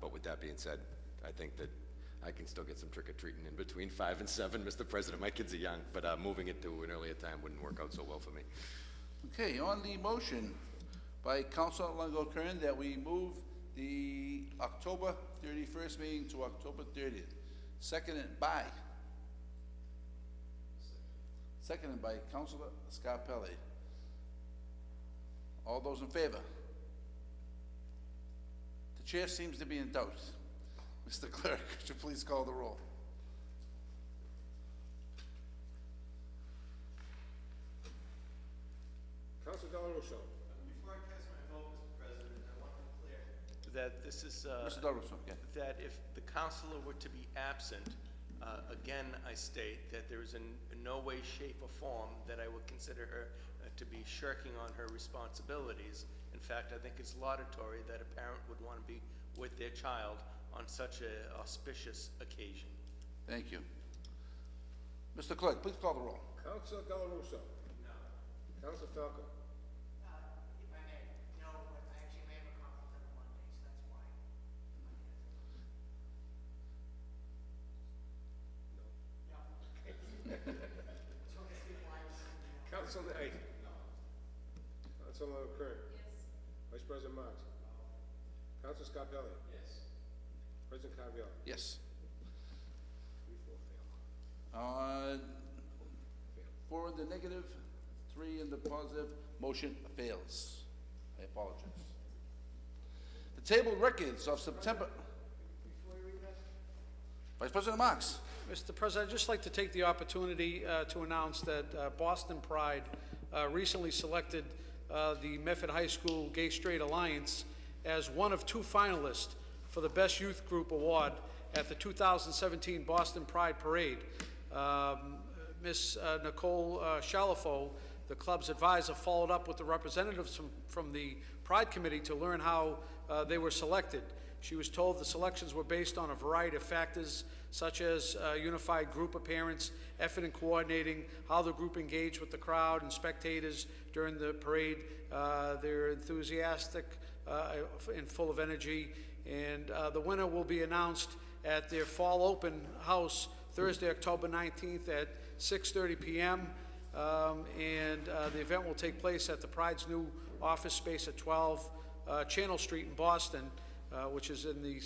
But with that being said, I think that I can still get some trick-or-treating in between 5 and 7, Mr. President. My kids are young, but moving it to an earlier time wouldn't work out so well for me. Okay, on the motion by Councilor Longo Kern that we move the October 31st meeting to October 30th. Seconded by Councilor Scarpelli. All those in favor? The chair seems to be in doubt. Mr. Clerk, could you please call the roll? Councilor Del Russo. Before I cast my vote, Mr. President, I want to be clear that this is, Mr. Del Russo, yeah. that if the counselor were to be absent, again, I state that there is in no way, shape, or form that I would consider her to be shirking on her responsibilities. In fact, I think it's laudatory that a parent would want to be with their child on such an auspicious occasion. Thank you. Mr. Clerk, please call the roll. Councilor Del Russo. No. Councilor Falco. If I may, no, but I actually may have a conflict on Monday, so that's why. Councilor Knight. Councilor Kern. Vice President Marks. Councilor Scarpelli. President Carviallo. Yes. 3-4 fail. 4 in the negative, 3 in the positive, motion fails. I apologize. The table records of September. Vice President Marks. Mr. President, I'd just like to take the opportunity to announce that Boston Pride recently selected the Medford High School Gay Straight Alliance as one of 2 finalists for the Best Youth Group Award at the 2017 Boston Pride Parade. Miss Nicole Shalafo, the club's advisor, followed up with the representatives from the Pride Committee to learn how they were selected. She was told the selections were based on a variety of factors, such as unified group appearance, effort in coordinating, how the group engaged with the crowd and spectators during the parade. They're enthusiastic and full of energy, and the winner will be announced at their fall open house Thursday, October 19th at 6:30 p.m. The event will take place at the Pride's new office space at 12 Channel Street in Boston, which is in the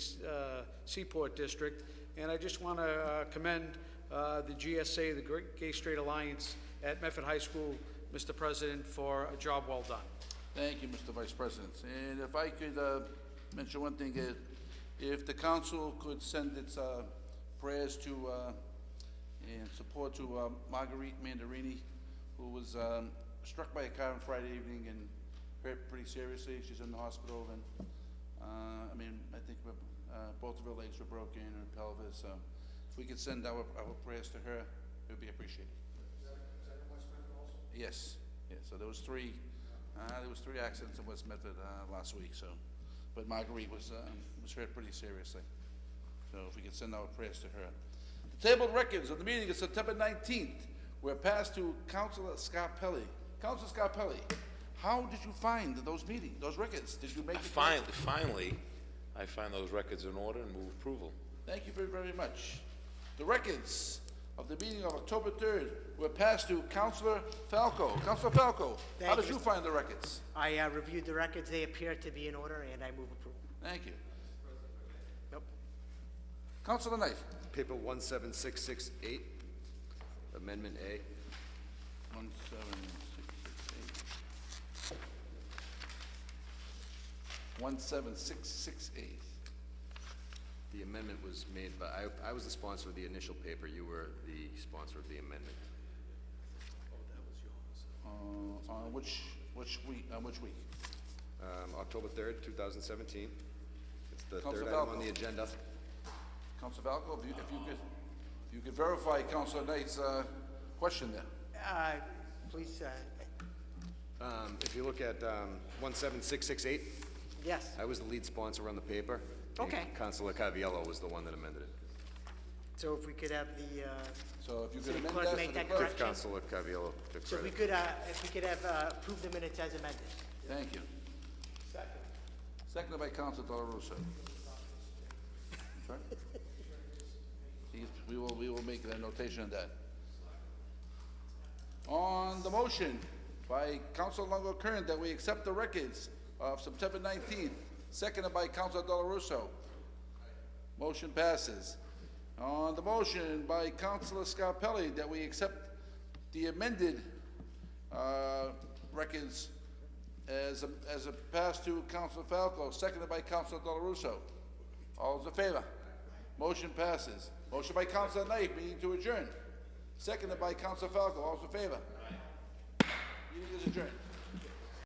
Seaport District. And I just want to commend the GSA, the Gay Straight Alliance at Medford High School, Mr. President, for a job well done. Thank you, Mr. Vice President. And if I could mention one thing, if the council could send its prayers to and support to Marguerite Mandarini, who was struck by a car on Friday evening and hurt pretty seriously. She's in the hospital, and I think both of her legs were broken, her pelvis. So if we could send our prayers to her, it would be appreciated. Is that in West Medford also? Yes. Yeah. So there was 3 accidents in West Medford last week. So, but Marguerite was hurt pretty seriously. So if we could send our prayers to her. The tabled records of the meeting of September 19th were passed to Councilor Scarpelli. Councilor Scarpelli, how did you find those records? Did you make it? Finally, I find those records in order and move approval. Thank you very, very much. The records of the meeting of October 3rd were passed to Councilor Falco. Councilor Falco, how did you find the records? I reviewed the records. They appear to be in order, and I move approval. Thank you. Nope. Councilor Knight. Paper 17668, Amendment A. 17668. The amendment was made by, I was the sponsor of the initial paper. You were the sponsor of the amendment. On which week? October 3rd, 2017. It's the Councilor third item Falco. on the agenda. Councilor Falco, if you could verify Councilor Knight's question there. Please, If you look at 17668, yes. I was the lead sponsor on the paper. Okay. And Councilor Carviallo was the one that amended it. So if we could have the, So if you could city amend clerk that make for the that clerk. correction. Councilor Carviallo took So if we credit. could have approved the minutes as amended. Thank you. Seconded by Councilor Del Russo. Sorry? We will make a notation of that. On the motion by Councilor Longo Kern that we accept the records of September 19th, seconded by Councilor Del Russo. Motion passes. On the motion by Councilor Scarpelli that we accept the amended records as a pass to Councilor Falco, seconded by Councilor Del Russo. All those in favor? Motion passes. Motion by Councilor Knight, meeting to adjourn. Seconded by Councilor Falco. All those in favor? Meeting is adjourned.